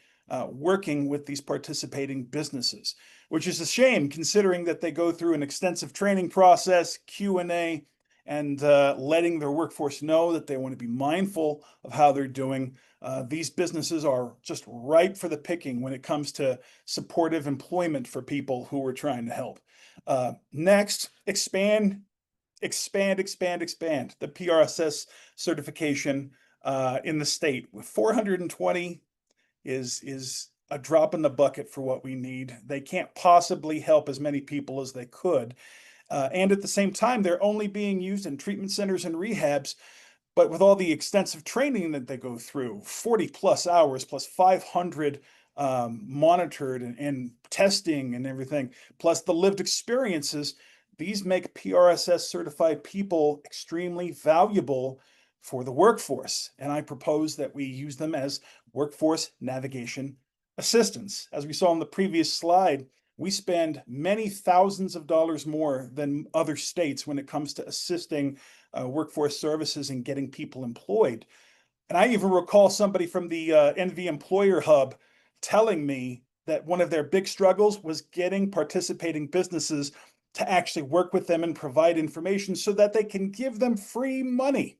working with these participating businesses, which is a shame considering that they go through an extensive training process, Q&A, and letting their workforce know that they want to be mindful of how they're doing. These businesses are just ripe for the picking when it comes to supportive employment for people who we're trying to help. Next, expand the PRSS certification in the state. With 420 is a drop in the bucket for what we need. They can't possibly help as many people as they could. And at the same time, they're only being used in treatment centers and rehabs. But with all the extensive training that they go through, 40 plus hours plus 500 monitored and testing and everything, plus the lived experiences, these make PRSS certified people extremely valuable for the workforce. And I propose that we use them as workforce navigation assistants. As we saw on the previous slide, we spend many thousands of dollars more than other states when it comes to assisting workforce services and getting people employed. And I even recall somebody from the NV Employer Hub telling me that one of their big struggles was getting participating businesses to actually work with them and provide information so that they can give them free money.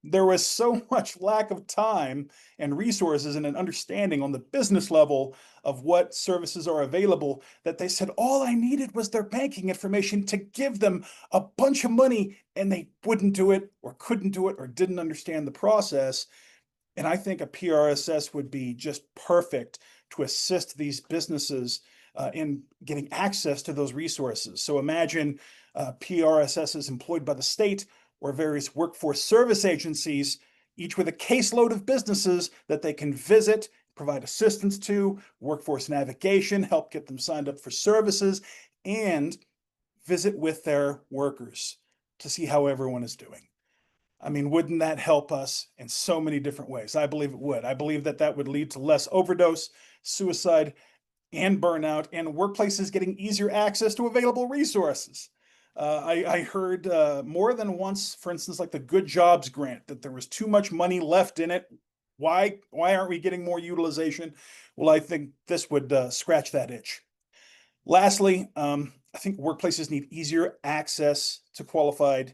There was so much lack of time and resources and an understanding on the business level of what services are available that they said all I needed was their banking information to give them a bunch of money, and they wouldn't do it or couldn't do it or didn't understand the process. And I think a PRSS would be just perfect to assist these businesses in getting access to those resources. So imagine PRSS employed by the state or various workforce service agencies, each with a caseload of businesses that they can visit, provide assistance to, workforce navigation, help get them signed up for services, and visit with their workers to see how everyone is doing. I mean, wouldn't that help us in so many different ways? I believe it would. I believe that that would lead to less overdose, suicide, and burnout, and workplaces getting easier access to available resources. I heard more than once, for instance, like the Good Jobs Grant, that there was too much money left in it. Why aren't we getting more utilization? Well, I think this would scratch that itch. Lastly, I think workplaces need easier access to qualified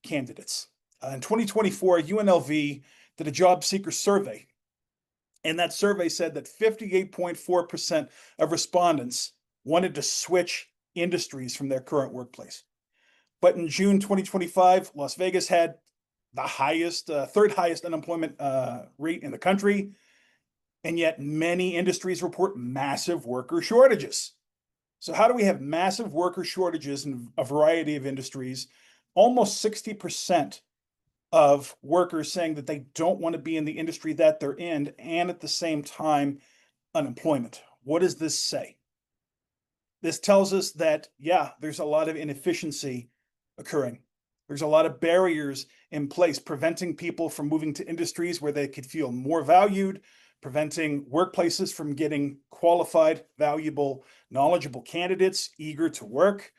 candidates. In 2024, UNLV did a job seeker survey, and that survey said that 58.4% of respondents wanted to switch industries from their current workplace. But in June 2025, Las Vegas had the highest, third highest unemployment rate in the country, and yet many industries report massive worker shortages. So how do we have massive worker shortages in a variety of industries? Almost 60% of workers saying that they don't want to be in the industry that they're in, and at the same time, unemployment. What does this say? This tells us that, yeah, there's a lot of inefficiency occurring. There's a lot of barriers in place preventing people from moving to industries where they could feel more valued, preventing workplaces from getting qualified, valuable, knowledgeable candidates eager to work.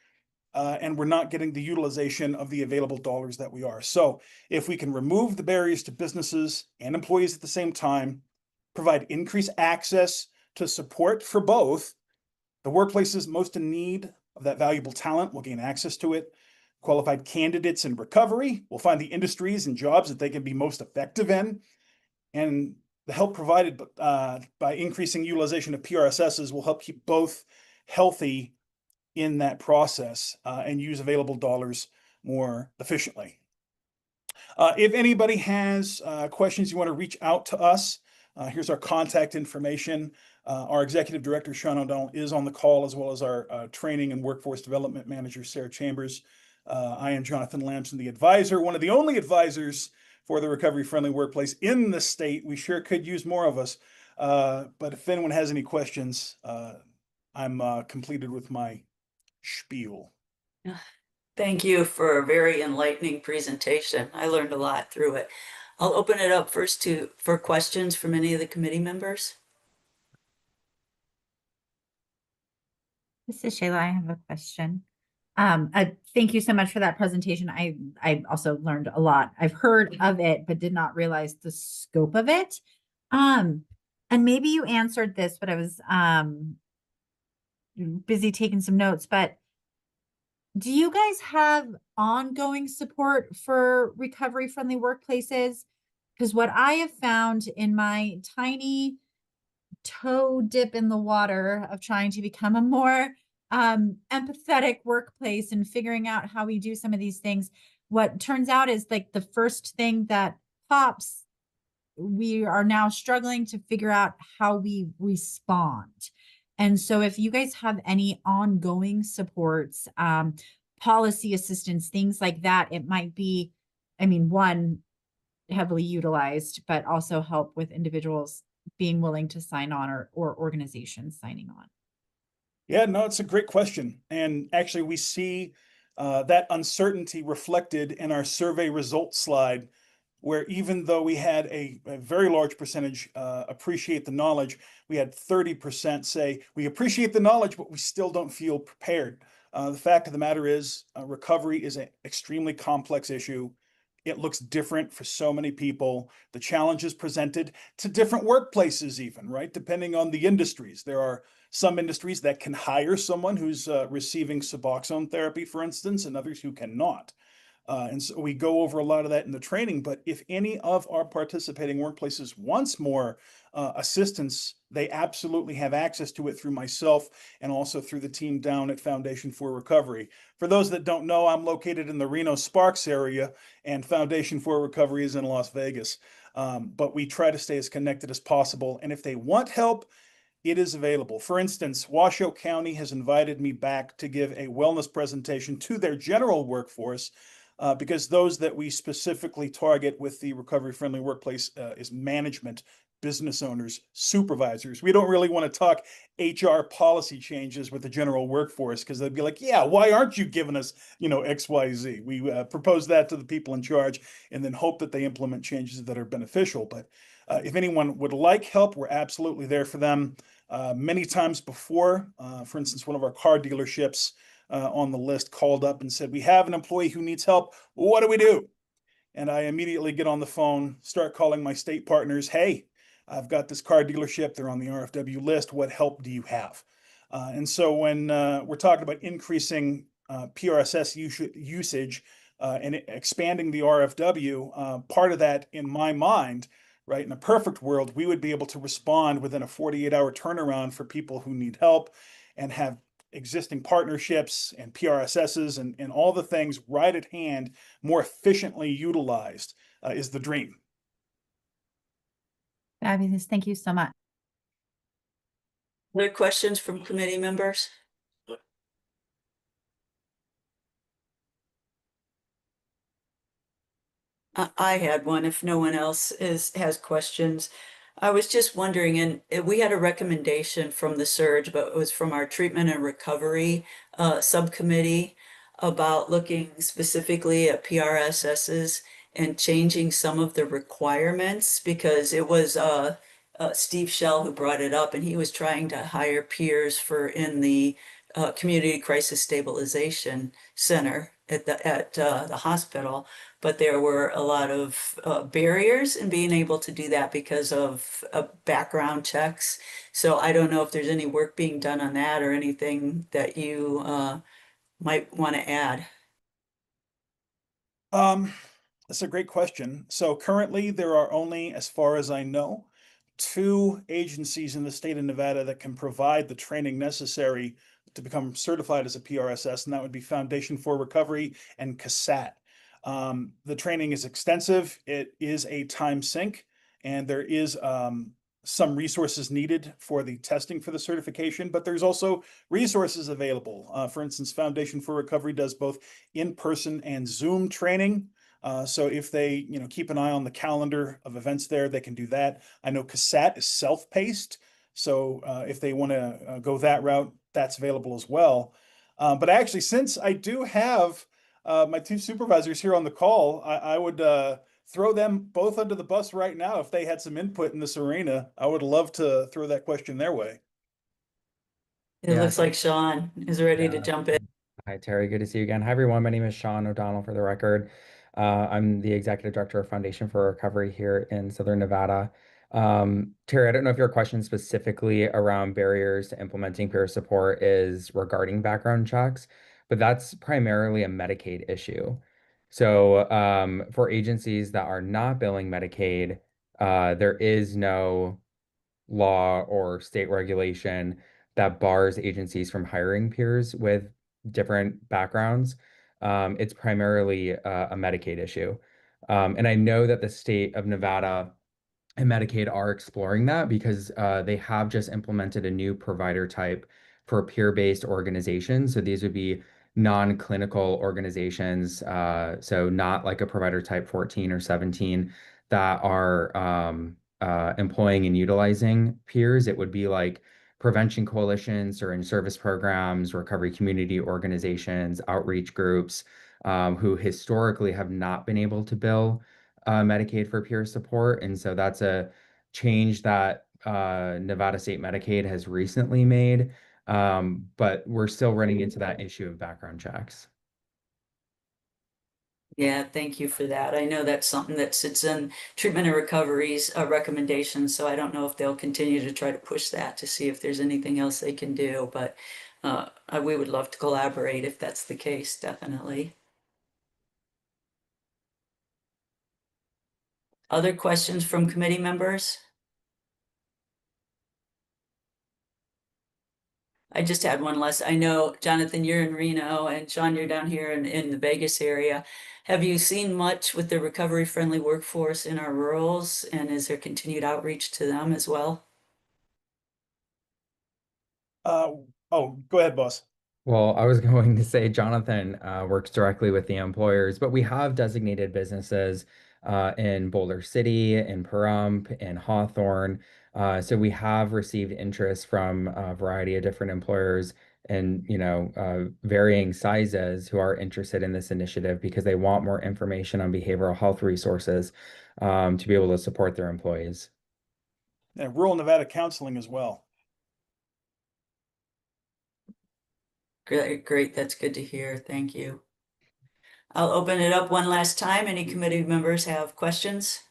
And we're not getting the utilization of the available dollars that we are. So if we can remove the barriers to businesses and employees at the same time, provide increased access to support for both, the workplaces most in need of that valuable talent will gain access to it. Qualified candidates in recovery will find the industries and jobs that they can be most effective in. And the help provided by increasing utilization of PRSSs will help keep both healthy in that process and use available dollars more efficiently. If anybody has questions, you want to reach out to us, here's our contact information. Our executive director, Sean O'Donnell, is on the call, as well as our training and workforce development manager, Sarah Chambers. I am Jonathan Lamson, the advisor, one of the only advisors for the Recovery Friendly Workplace in the state. We sure could use more of us. But if anyone has any questions, I'm completed with my spiel. Thank you for a very enlightening presentation. I learned a lot through it. I'll open it up first for questions from any of the committee members. This is Shayla. I have a question. Thank you so much for that presentation. I also learned a lot. I've heard of it, but did not realize the scope of it. And maybe you answered this, but I was busy taking some notes. But do you guys have ongoing support for recovery-friendly workplaces? Because what I have found in my tiny toe dip in the water of trying to become a more empathetic workplace and figuring out how we do some of these things, what turns out is like the first thing that pops, we are now struggling to figure out how we respond. And so if you guys have any ongoing supports, policy assistance, things like that, it might be, I mean, one, heavily utilized, but also help with individuals being willing to sign on or organizations signing on. Yeah, no, it's a great question. And actually, we see that uncertainty reflected in our survey results slide, where even though we had a very large percentage appreciate the knowledge, we had 30% say we appreciate the knowledge, but we still don't feel prepared. The fact of the matter is, recovery is an extremely complex issue. It looks different for so many people. The challenges presented to different workplaces even, right? Depending on the industries. There are some industries that can hire someone who's receiving Suboxone therapy, for instance, and others who cannot. And so we go over a lot of that in the training, but if any of our participating workplaces wants more assistance, they absolutely have access to it through myself and also through the team down at Foundation for Recovery. For those that don't know, I'm located in the Reno Sparks area and Foundation for Recovery is in Las Vegas. But we try to stay as connected as possible. And if they want help, it is available. For instance, Washoe County has invited me back to give a wellness presentation to their general workforce because those that we specifically target with the recovery friendly workplace is management, business owners, supervisors. We don't really want to talk HR policy changes with the general workforce because they'd be like, yeah, why aren't you giving us, XYZ? We propose that to the people in charge and then hope that they implement changes that are beneficial. But if anyone would like help, we're absolutely there for them. Many times before, for instance, one of our car dealerships on the list called up and said, we have an employee who needs help. What do we do? And I immediately get on the phone, start calling my state partners. Hey, I've got this car dealership. They're on the RFW list. What help do you have? And so when we're talking about increasing PRSS usage and expanding the RFW, part of that in my mind, right, in a perfect world, we would be able to respond within a 48-hour turnaround for people who need help and have existing partnerships and PRSSs and all the things right at hand, more efficiently utilized is the dream. Fabulous. Thank you so much. Other questions from committee members? I had one if no one else has questions. I was just wondering, and we had a recommendation from the SURG, but it was from our treatment and recovery subcommittee about looking specifically at PRSSs and changing some of the requirements because it was Steve Shell who brought it up and he was trying to hire peers in the Community Crisis Stabilization Center at the hospital. But there were a lot of barriers in being able to do that because of background checks. So I don't know if there's any work being done on that or anything that you might want to add. That's a great question. So currently there are only, as far as I know, 2 agencies in the state of Nevada that can provide the training necessary to become certified as a PRSS, and that would be Foundation for Recovery and CASAT. The training is extensive. It is a time sink, and there is some resources needed for the testing for the certification, but there's also resources available. For instance, Foundation for Recovery does both in-person and Zoom training. So if they, keep an eye on the calendar of events there, they can do that. I know CASAT is self-paced. So if they want to go that route, that's available as well. But actually, since I do have my two supervisors here on the call, I would throw them both under the bus right now. If they had some input in this arena, I would love to throw that question their way. It Yeah, looks like Sean is ready to Yeah. jump in. Hi, Terry. Good to see you again. Hi, everyone. My name is Sean O'Donnell for the record. I'm the executive director of Foundation for Recovery here in Southern Nevada. Terry, I don't know if your question specifically around barriers to implementing peer support is regarding background checks, but that's primarily a Medicaid issue. So for agencies that are not billing Medicaid, there is no law or state regulation that bars agencies from hiring peers with different backgrounds. It's primarily a Medicaid issue. And I know that the state of Nevada and Medicaid are exploring that because they have just implemented a new provider type for peer-based organizations. So these would be non-clinical organizations, so not like a provider type 14 or 17 that are employing and utilizing peers. It would be like prevention coalitions or in service programs, recovery community organizations, outreach groups, who historically have not been able to bill Medicaid for peer support. And so that's a change that Nevada State Medicaid has recently made. But we're still running into that issue of background checks. Yeah, thank you for that. I know that's something that sits in treatment and recovery's recommendations, so I don't know if they'll continue to try to push that to see if there's anything else they can do, but we would love to collaborate if that's the case, definitely. Other questions from committee members? I just had one last. I know, Jonathan, you're in Reno, and Sean, you're down here in the Vegas area. Have you seen much with the recovery-friendly workforce in our rurals, and is there continued outreach to them as well? Oh, go ahead, boss. Well, I was going to say Jonathan works directly with the employers, but we have designated businesses in Boulder City, in Pahrump, in Hawthorne. So we have received interest from a variety of different employers and, varying sizes who are interested in this initiative because they want more information on behavioral health resources to be able to support their employees. And rural Nevada counseling as well. Great. That's good to hear. Thank you. I'll open it up one last time. Any committee members have questions?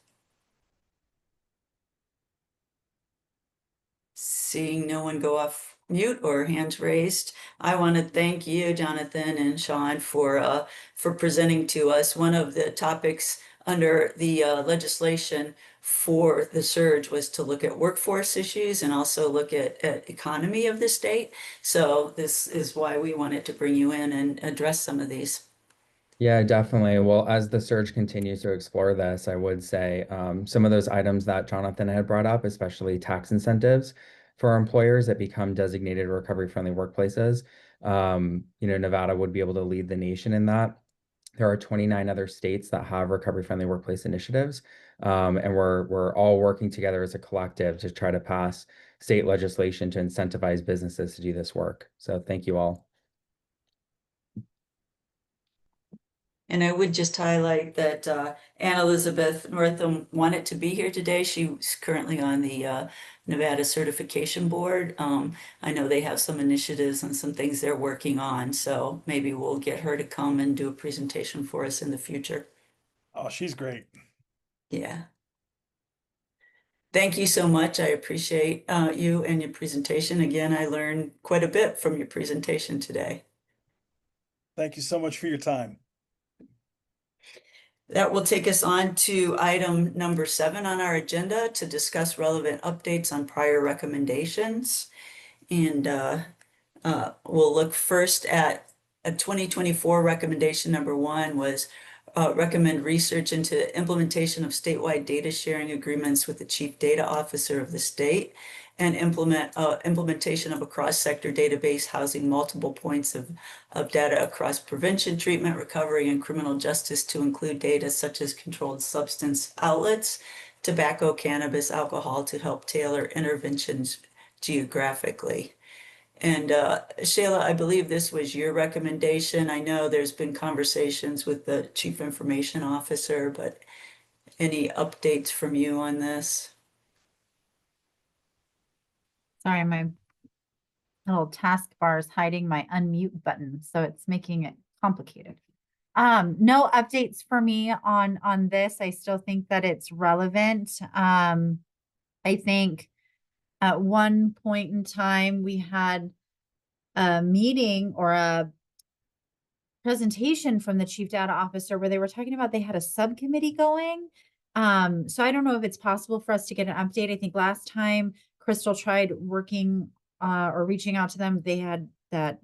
Seeing no one go off mute or hands raised, I want to thank you, Jonathan and Sean, for presenting to us. One of the topics under the legislation for the SURG was to look at workforce issues and also look at economy of the state. So this is why we wanted to bring you in and address some of these. Yeah, definitely. Well, as the surge continues to explore this, I would say some of those items that Jonathan had brought up, especially tax incentives for employers that become designated recovery-friendly workplaces. Nevada would be able to lead the nation in that. There are 29 other states that have recovery-friendly workplace initiatives, and we're all working together as a collective to try to pass state legislation to incentivize businesses to do this work. So thank you all. And I would just highlight that Anne Elizabeth Northam wanted to be here today. She's currently on the Nevada Certification Board. I know they have some initiatives and some things they're working on, so maybe we'll get her to come and do a presentation for us in the future. Oh, she's great. Yeah. Thank you so much. I appreciate you and your presentation. Again, I learned quite a bit from your presentation today. Thank you so much for your time. That will take us on to item number 7 on our agenda to discuss relevant updates on prior recommendations. And we'll look first at a 2024 recommendation. Number 1 was recommend research into implementation of statewide data sharing agreements with the chief data officer of the state and implementation of a cross-sector database housing multiple points of data across prevention, treatment, recovery, and criminal justice to include data such as controlled substance outlets, tobacco, cannabis, alcohol to help tailor interventions geographically. And Shayla, I believe this was your recommendation. I know there's been conversations with the Chief Information Officer, but any updates from you on this? Sorry, my little taskbar is hiding my unmute button, so it's making it complicated. No updates for me on this. I still think that it's relevant. I think at one point in time we had a meeting or a presentation from the chief data officer where they were talking about they had a subcommittee going. So I don't know if it's possible for us to get an update. I think last time Crystal tried working or reaching out to them, they had that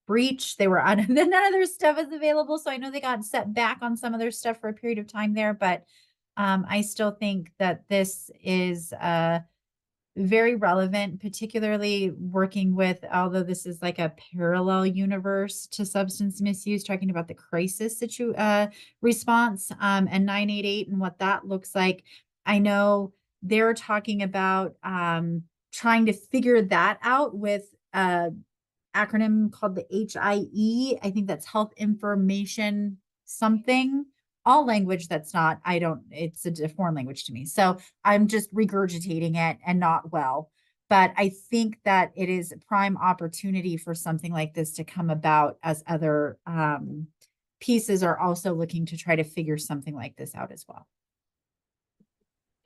breach. They were on, then none of their stuff is available. So I know they got set back on some of their stuff for a period of time there, but I still think that this is very relevant, particularly working with, although this is like a parallel universe to substance misuse, talking about the crisis response and 988 and what that looks like. I know they're talking about trying to figure that out with acronym called the HIE. I think that's Health Information something. All language that's not, it's a foreign language to me. So I'm just regurgitating it and not well. But I think that it is a prime opportunity for something like this to come about as other pieces are also looking to try to figure something like this out as well.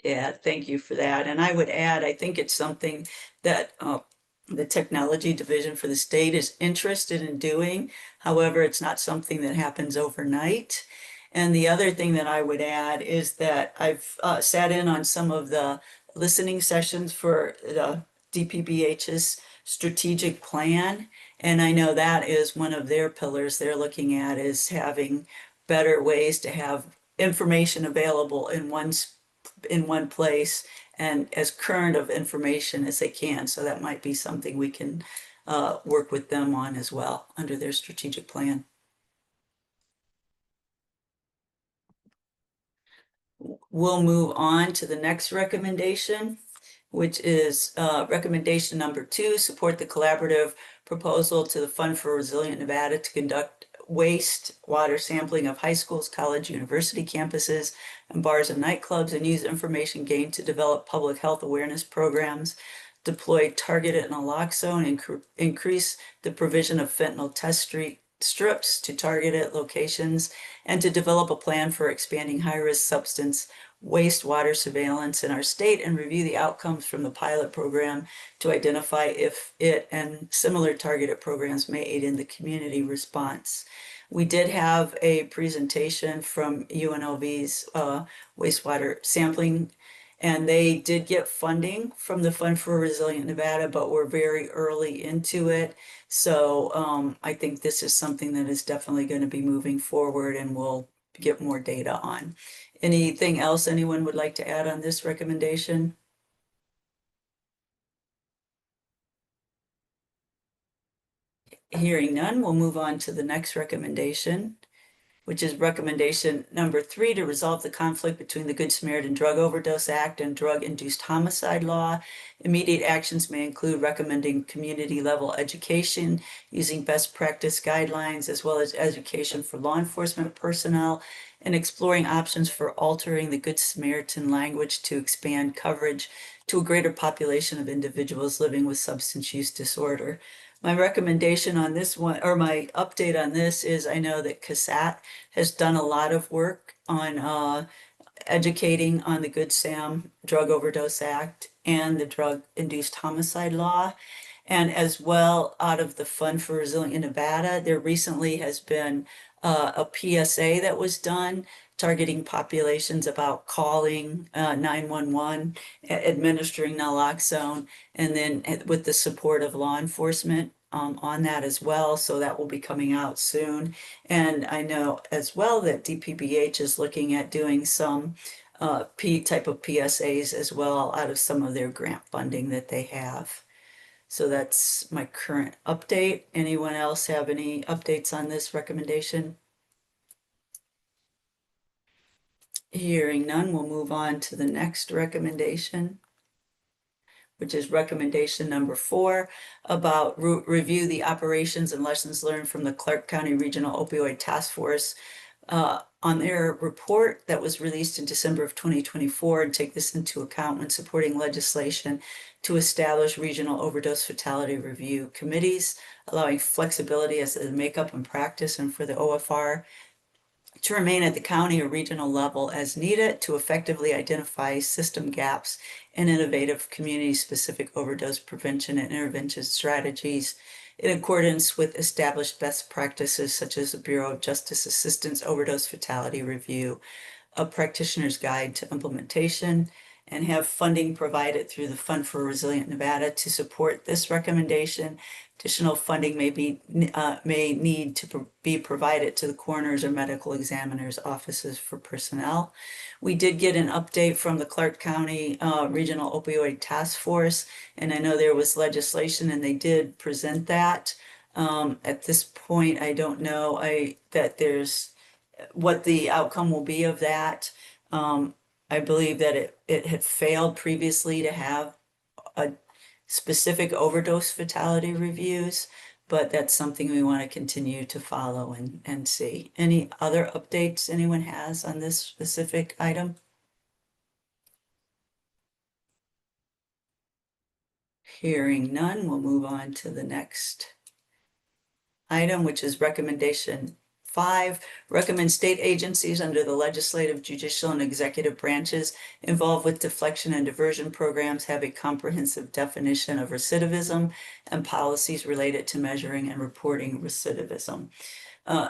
Yeah, thank you for that. And I would add, I think it's something that the technology division for the state is interested in doing. However, it's not something that happens overnight. And the other thing that I would add is that I've sat in on some of the listening sessions for the DPBH's strategic plan. And I know that is one of their pillars they're looking at, is having better ways to have information available in one place and as current of information as they can. So that might be something we can work with them on as well under their strategic plan. We'll move on to the next recommendation, which is recommendation number 2, support the collaborative proposal to the Fund for Resilient Nevada to conduct wastewater sampling of high schools, college, university campuses, and bars and nightclubs, and use information gained to develop public health awareness programs, deploy targeted naloxone, and increase the provision of fentanyl test strips to targeted locations, and to develop a plan for expanding high-risk substance wastewater surveillance in our state, and review the outcomes from the pilot program to identify if it and similar targeted programs may aid in the community response. We did have a presentation from UNLV's wastewater sampling, and they did get funding from the Fund for Resilient Nevada, but we're very early into it. So I think this is something that is definitely going to be moving forward and we'll get more data on. Anything else anyone would like to add on this recommendation? Hearing none, we'll move on to the next recommendation, which is recommendation number 3, to resolve the conflict between the Good Samaritan Drug Overdose Act and drug-induced homicide law. Immediate actions may include recommending community-level education using best practice guidelines, as well as education for law enforcement personnel, and exploring options for altering the Good Samaritan language to expand coverage to a greater population of individuals living with substance use disorder. My recommendation on this one, or my update on this, is I know that CASAT has done a lot of work on educating on the Good Sam Drug Overdose Act and the drug-induced homicide law. And as well, out of the Fund for Resilient Nevada, there recently has been a PSA that was done targeting populations about calling 911, administering naloxone, and then with the support of law enforcement on that as well. So that will be coming out soon. And I know as well that DPBH is looking at doing some type of PSAs as well out of some of their grant funding that they have. So that's my current update. Anyone else have any updates on this recommendation? Hearing none, we'll move on to the next recommendation, which is recommendation number 4, about review the operations and lessons learned from the Clark County Regional Opioid Task Force on their report that was released in December of 2024, and take this into account when supporting legislation to establish regional overdose fatality review committees, allowing flexibility as to the makeup and practice, and for the OFR to remain at the county or regional level as needed to effectively identify system gaps and innovative community-specific overdose prevention and intervention strategies in accordance with established best practices such as the Bureau of Justice Assistance Overdose Fatality Review, a practitioner's guide to implementation, and have funding provided through the Fund for Resilient Nevada to support this recommendation. Additional funding may need to be provided to the coroners or medical examiners' offices for personnel. We did get an update from the Clark County Regional Opioid Task Force, and I know there was legislation and they did present that. At this point, I don't know that there's what the outcome will be of that. I believe that it had failed previously to have a specific overdose fatality reviews, but that's something we want to continue to follow and see. Any other updates anyone has on this specific item? Hearing none, we'll move on to the next item, which is recommendation 5, recommend state agencies under the legislative, judicial, and executive branches involved with deflection and diversion programs have a comprehensive definition of recidivism and policies related to measuring and reporting recidivism.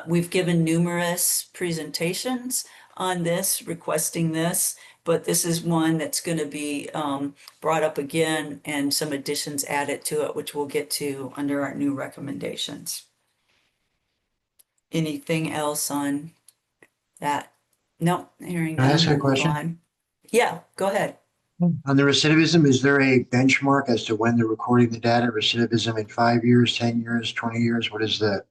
We've given numerous presentations on this, requesting this, but this is one that's going to be brought up again and some additions added to it, which we'll get to under our new recommendations. Anything else on that? No, hearing Can I none. ask a We'll move question? on. Yeah, go ahead. On the recidivism, is there a benchmark as to when they're recording the data? Recidivism in 5 years, 10 years, 20 years? What is the?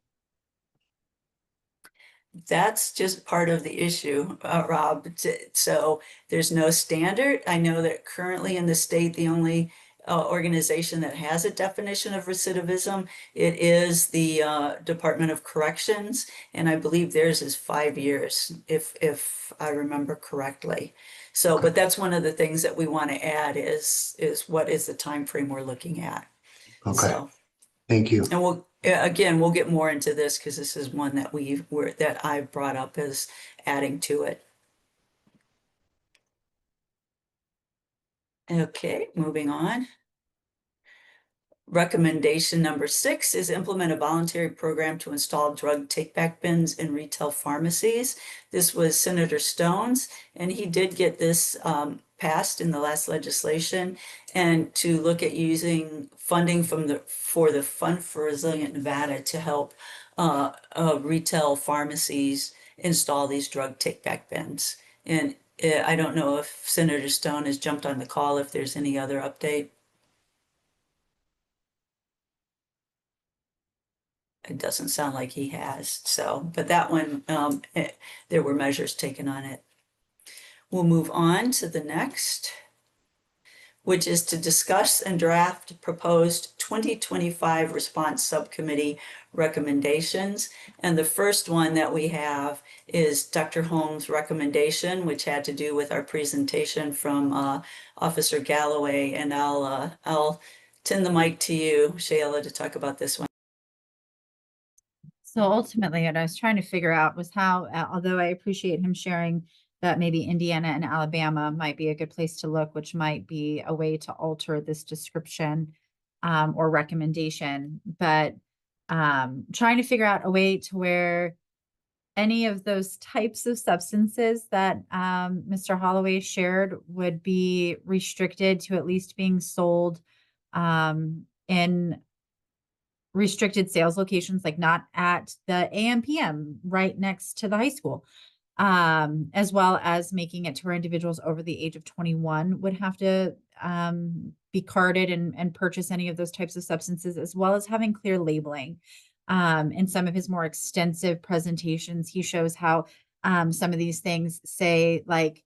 That's just part of the issue, Rob. So there's no standard. I know that currently in the state, the only organization that has a definition of recidivism, it is the Department of Corrections, and I believe theirs is 5 years, if I remember correctly. So, but that's one of the things that we want to add is what is the time frame we're looking at. Okay, So, thank you. and we'll get more into this because this is one that that I've brought up as adding to it. Okay, moving on. Recommendation number 6 is implement a voluntary program to install drug take-back bins in retail pharmacies. This was Senator Stone's, and he did get this passed in the last legislation, and to look at using funding for the Fund for Resilient Nevada to help retail pharmacies install these drug take-back bins. And I don't know if Senator Stone has jumped on the call, if there's any other update. It doesn't sound like he has, so, but that one, there were measures taken on it. We'll move on to the next, which is to discuss and draft proposed 2025 response subcommittee recommendations. And the first one that we have is Dr. Holmes' recommendation, which had to do with our presentation from Officer Galloway. And I'll turn the mic to you, Shayla, to talk about this one. So ultimately, what I was trying to figure out was how, although I appreciate him sharing that maybe Indiana and Alabama might be a good place to look, which might be a way to alter this description or recommendation, but trying to figure out a way to where any of those types of substances that Mr. Holloway shared would be restricted to at least being sold in restricted sales locations, like not at the AM/PM right next to the high school, as well as making it to where individuals over the age of 21 would have to be carded and purchase any of those types of substances, as well as having clear labeling. In some of his more extensive presentations, he shows how some of these things say like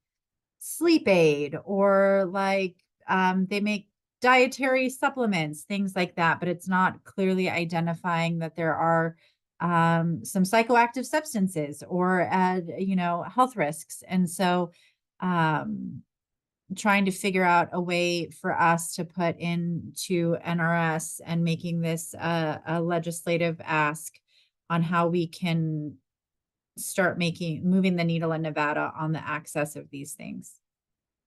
sleep aid, or like they make dietary supplements, things like that, but it's not clearly identifying that there are some psychoactive substances or health risks. And so trying to figure out a way for us to put into NRS and making this a legislative ask on how we can start moving the needle in Nevada on the access of these things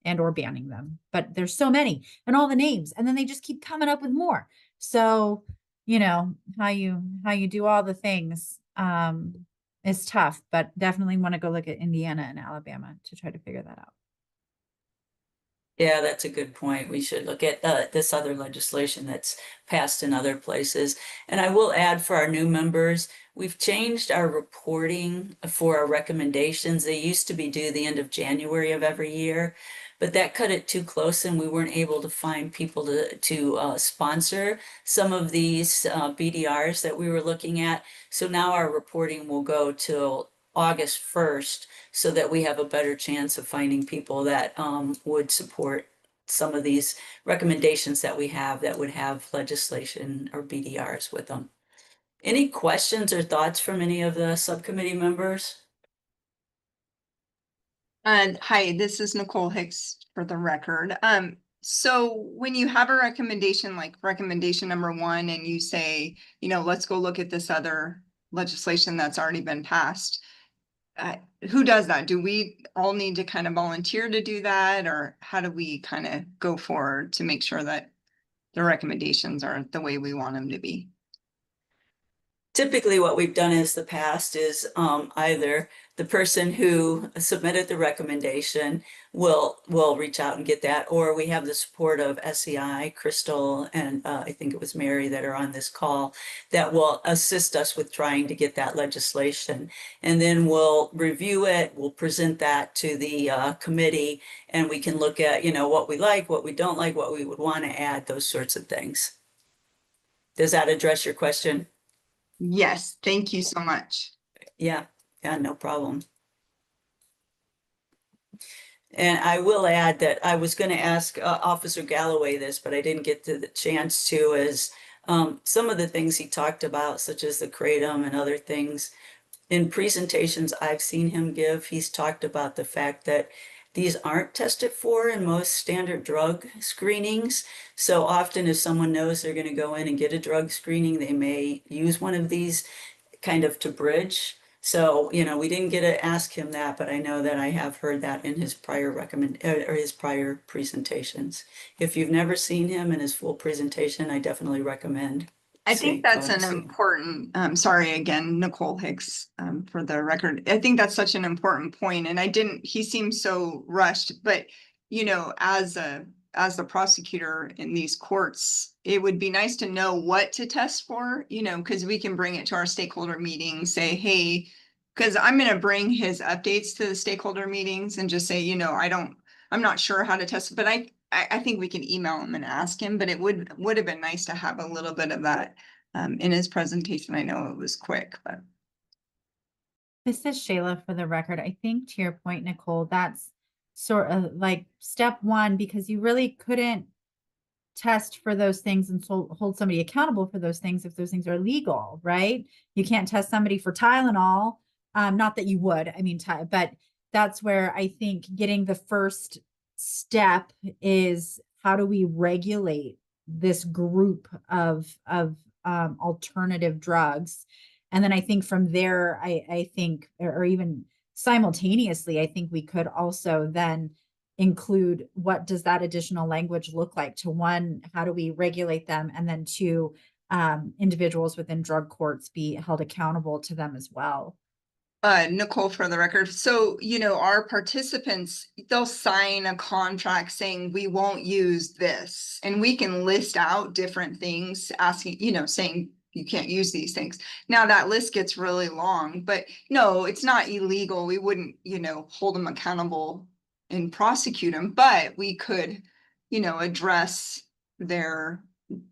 and or banning them. But there's so many and all the names, and then they just keep coming up with more. So, how you do all the things is tough, but definitely want to go look at Indiana and Alabama to try to figure that out. Yeah, that's a good point. We should look at this other legislation that's passed in other places. And I will add for our new members, we've changed our reporting for our recommendations. They used to be due the end of January of every year, but that cut it too close and we weren't able to find people to sponsor some of these BDRs that we were looking at. So now our reporting will go till August 1st, so that we have a better chance of finding people that would support some of these recommendations that we have that would have legislation or BDRs with them. Any questions or thoughts from any of the subcommittee members? Hi, this is Nicole Hicks for the record. So when you have a recommendation like recommendation number 1 and you say, let's go look at this other legislation that's already been passed, who does that? Do we all need to kind of volunteer to do that, or how do we kind of go forward to make sure that the recommendations are the way we want them to be? Typically what we've done in the past is either the person who submitted the recommendation will reach out and get that, or we have the support of SEI, Crystal, and I think it was Mary that are on this call that will assist us with trying to get that legislation. And then we'll review it, we'll present that to the committee, and we can look at, what we like, what we don't like, what we would want to add, those sorts of things. Does that address your question? Yes, thank you so much. Yeah, no problem. And I will add that I was going to ask Officer Galloway this, but I didn't get to the chance to, is some of the things he talked about, such as the kratom and other things. In presentations I've seen him give, he's talked about the fact that these aren't tested for in most standard drug screenings. So often if someone knows they're going to go in and get a drug screening, they may use one of these kind of to bridge. So, we didn't get to ask him that, but I know that I have heard that in his prior his prior presentations. If you've never seen him in his full presentation, I definitely recommend. I think that's an important, sorry again, Nicole Hicks, for the record. I think that's such an important point, and he seems so rushed, but as the prosecutor in these courts, it would be nice to know what to test for, because we can bring it to our stakeholder meetings, say, hey, because I'm going to bring his updates to the stakeholder meetings and just say, I'm not sure how to test it, but I think we can email him and ask him, but it would have been nice to have a little bit of that in his presentation. I know it was quick, but. This is Shayla for the record. I think to your point, Nicole, that's sort of like step 1, because you really couldn't test for those things and hold somebody accountable for those things if those things are legal, right? You can't test somebody for Tylenol. Not that you would, but that's where I think getting the first step is, how do we regulate this group of alternative drugs? And then I think from there, I think, or even simultaneously, I think we could also then include, what does that additional language look like? To 1, how do we regulate them? And then 2, individuals within drug courts be held accountable to them as well. Nicole, for the record. So, our participants, they'll sign a contract saying we won't use this, and we can list out different things asking, saying you can't use these things. Now that list gets really long, but no, it's not illegal. We wouldn't, hold them accountable and prosecute them, but we could, address their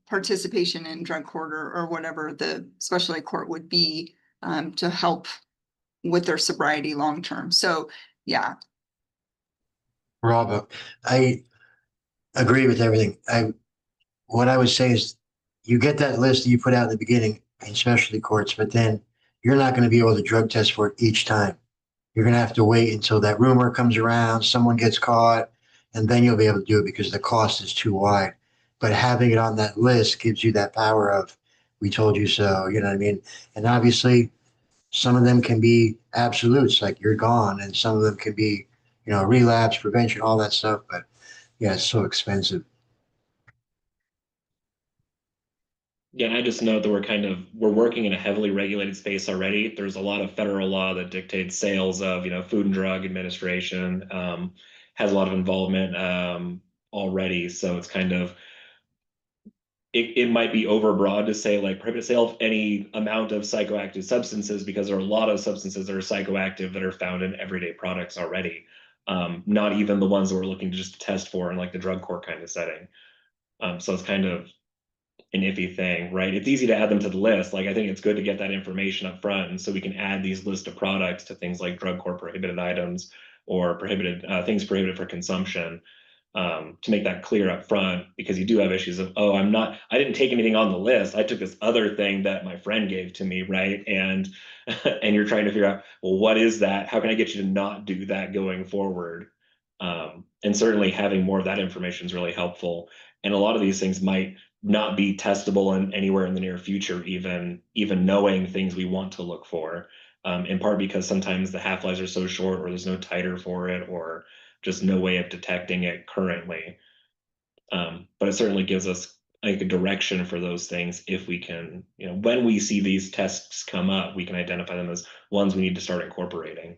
participation in drug court or whatever the special ed court would be, to help with their sobriety long term. So yeah. Rob, I agree with everything. what I would say is you get that list that you put out in the beginning in specialty courts, but then you're not going to be able to drug test for it each time. You're going to have to wait until that rumor comes around, someone gets caught, and then you'll be able to do it because the cost is too wide. But having it on that list gives you that power of, we told you so, you know what I mean? And obviously, some of them can be absolutes, like you're gone, and some of them can be, you know, relapse prevention, all that stuff. But yeah, it's so expensive. Yeah, and I just note that we're working in a heavily regulated space already. There's a lot of federal law that dictates sales of, Food and Drug Administration, has a lot of involvement already. So it's kind of it might be overbroad to say like prohibit sale of any amount of psychoactive substances because there are a lot of substances that are psychoactive that are found in everyday products already. Not even the ones that we're looking to just test for in like the drug court kind of setting. So it's kind of an iffy thing, right? It's easy to add them to the list. Like I think it's good to get that information up front, and so we can add these list of products to things like drug court prohibited items or prohibited things prohibited for consumption, to make that clear up front, because you do have issues of, oh, I didn't take anything on the list. I took this other thing that my friend gave to me, right? And and you're trying to figure out, well, what is that? How can I get you to not do that going forward? And certainly having more of that information is really helpful. And a lot of these things might not be testable anywhere in the near future, even knowing things we want to look for, in part because sometimes the half-lives are so short or there's no titer for it or just no way of detecting it currently. But it certainly gives us like a direction for those things if we can, when we see these tests come up, we can identify them as ones we need to start incorporating.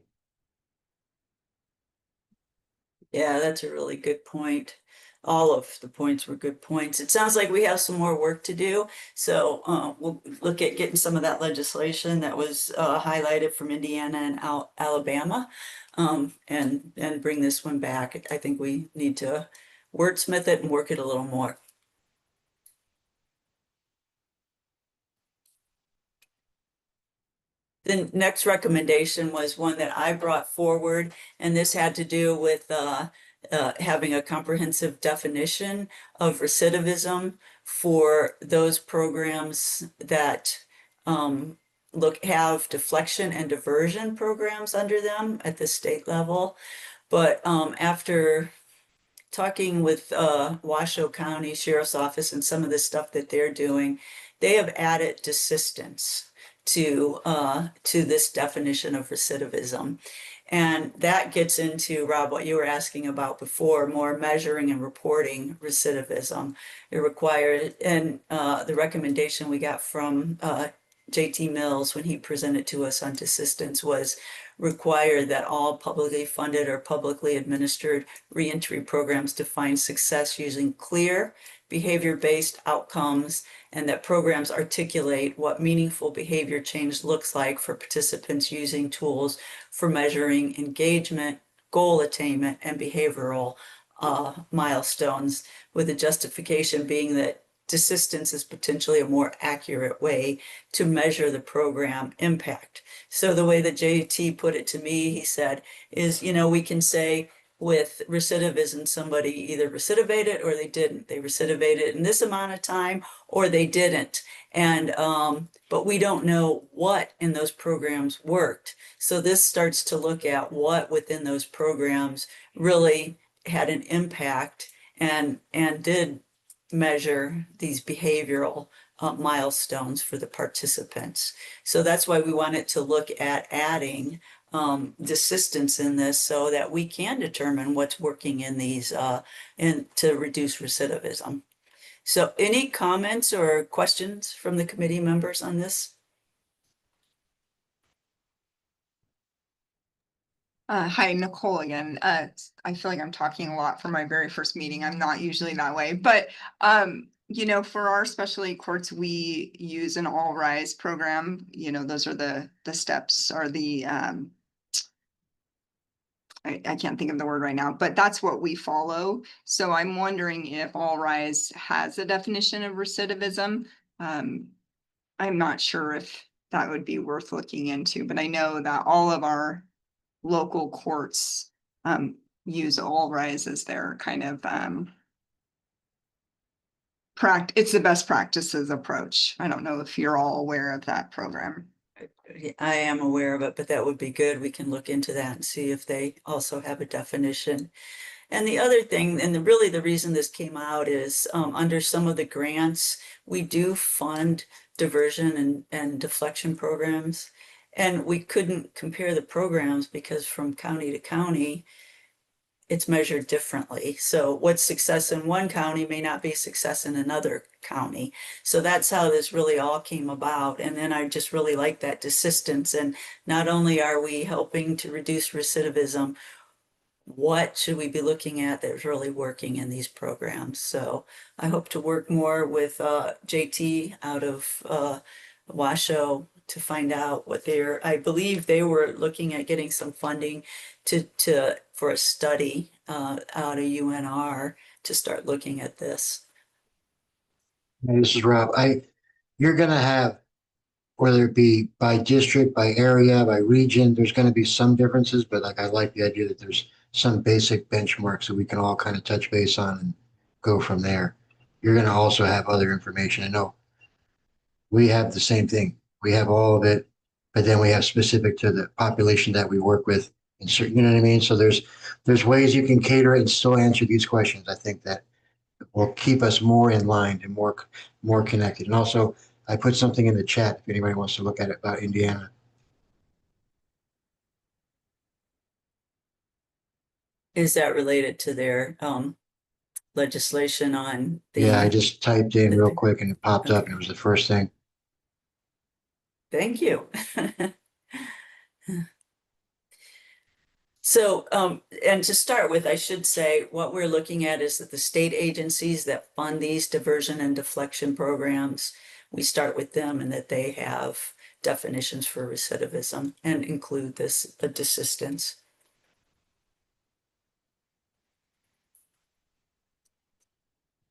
Yeah, that's a really good point. All of the points were good points. It sounds like we have some more work to do. So we'll look at getting some of that legislation that was highlighted from Indiana and Alabama, and bring this one back. I think we need to wordsmith it and work it a little more. The next recommendation was one that I brought forward, and this had to do with having a comprehensive definition of recidivism for those programs that have deflection and diversion programs under them at the state level. But after talking with Washoe County Sheriff's Office and some of the stuff that they're doing, they have added desistance to this definition of recidivism. And that gets into, Rob, what you were asking about before, more measuring and reporting recidivism. It required, and the recommendation we got from JT Mills when he presented to us on desistance was require that all publicly funded or publicly administered reentry programs define success using clear behavior-based outcomes, and that programs articulate what meaningful behavior change looks like for participants using tools for measuring engagement, goal attainment, and behavioral milestones, with the justification being that desistance is potentially a more accurate way to measure the program impact. So the way that JT put it to me, he said, is, we can say with recidivism, somebody either recidivated or they didn't. They recidivated in this amount of time or they didn't. And but we don't know what in those programs worked. So this starts to look at what within those programs really had an impact and did measure these behavioral milestones for the participants. So that's why we wanted to look at adding desistance in this so that we can determine what's working in these and to reduce recidivism. So any comments or questions from the committee members on this? Hi, Nicole again. I feel like I'm talking a lot for my very first meeting. I'm not usually that way, but for our specialty courts, we use an all rise program. Those are the steps or the I can't think of the word right now, but that's what we follow. So I'm wondering if all rise has a definition of recidivism. I'm not sure if that would be worth looking into, but I know that all of our local courts use all rise as their kind of it's the best practices approach. I don't know if you're all aware of that program. I am aware of it, but that would be good. We can look into that and see if they also have a definition. And the other thing, and really the reason this came out is under some of the grants, we do fund diversion and deflection programs. And we couldn't compare the programs because from county to county, it's measured differently. So what's success in one county may not be success in another county. So that's how this really all came about. And then I just really like that desistance. And not only are we helping to reduce recidivism, what should we be looking at that's really working in these programs? So I hope to work more with JT out of Washoe to find out what I believe they were looking at getting some funding for a study out of UNR to start looking at this. Hey, this is Rob. You're gonna have, whether it be by district, by area, by region, there's gonna be some differences, but like I like the idea that there's some basic benchmarks that we can all kind of touch base on and go from there. You're gonna also have other information. I know we have the same thing. We have all of it, but then we have specific to the population that we work with and certain, you know what I mean? So there's ways you can cater it and still answer these questions. I think that will keep us more in line and more connected. And also, I put something in the chat if anybody wants to look at it about Indiana. Is that related to their legislation on the? Yeah, I just typed in real quick and it popped up and it was the first thing. Thank you. So, and to start with, I should say what we're looking at is that the state agencies that fund these diversion and deflection programs, we start with them and that they have definitions for recidivism and include the desistance.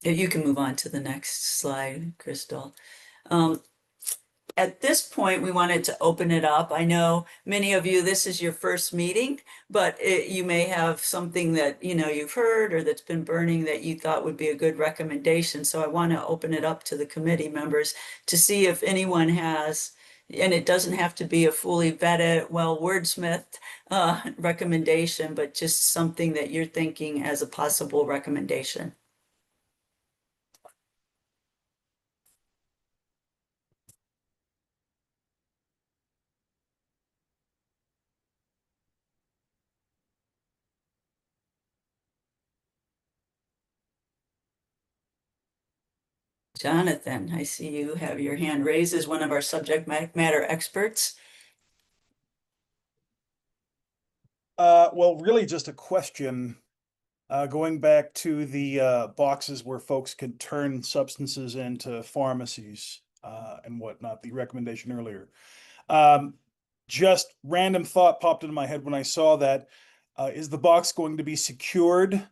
You can move on to the next slide, Crystal. At this point, we wanted to open it up. I know many of you, this is your first meeting, but you may have something that you've heard or that's been burning that you thought would be a good recommendation. So I want to open it up to the committee members to see if anyone has, and it doesn't have to be a fully vetted, well wordsmithed recommendation, but just something that you're thinking as a possible recommendation. Jonathan, I see you have your hand raised as one of our subject matter experts. Well, really just a question, going back to the boxes where folks can turn substances into pharmacies and whatnot, the recommendation earlier. Just random thought popped into my head when I saw that. Is the box going to be secured?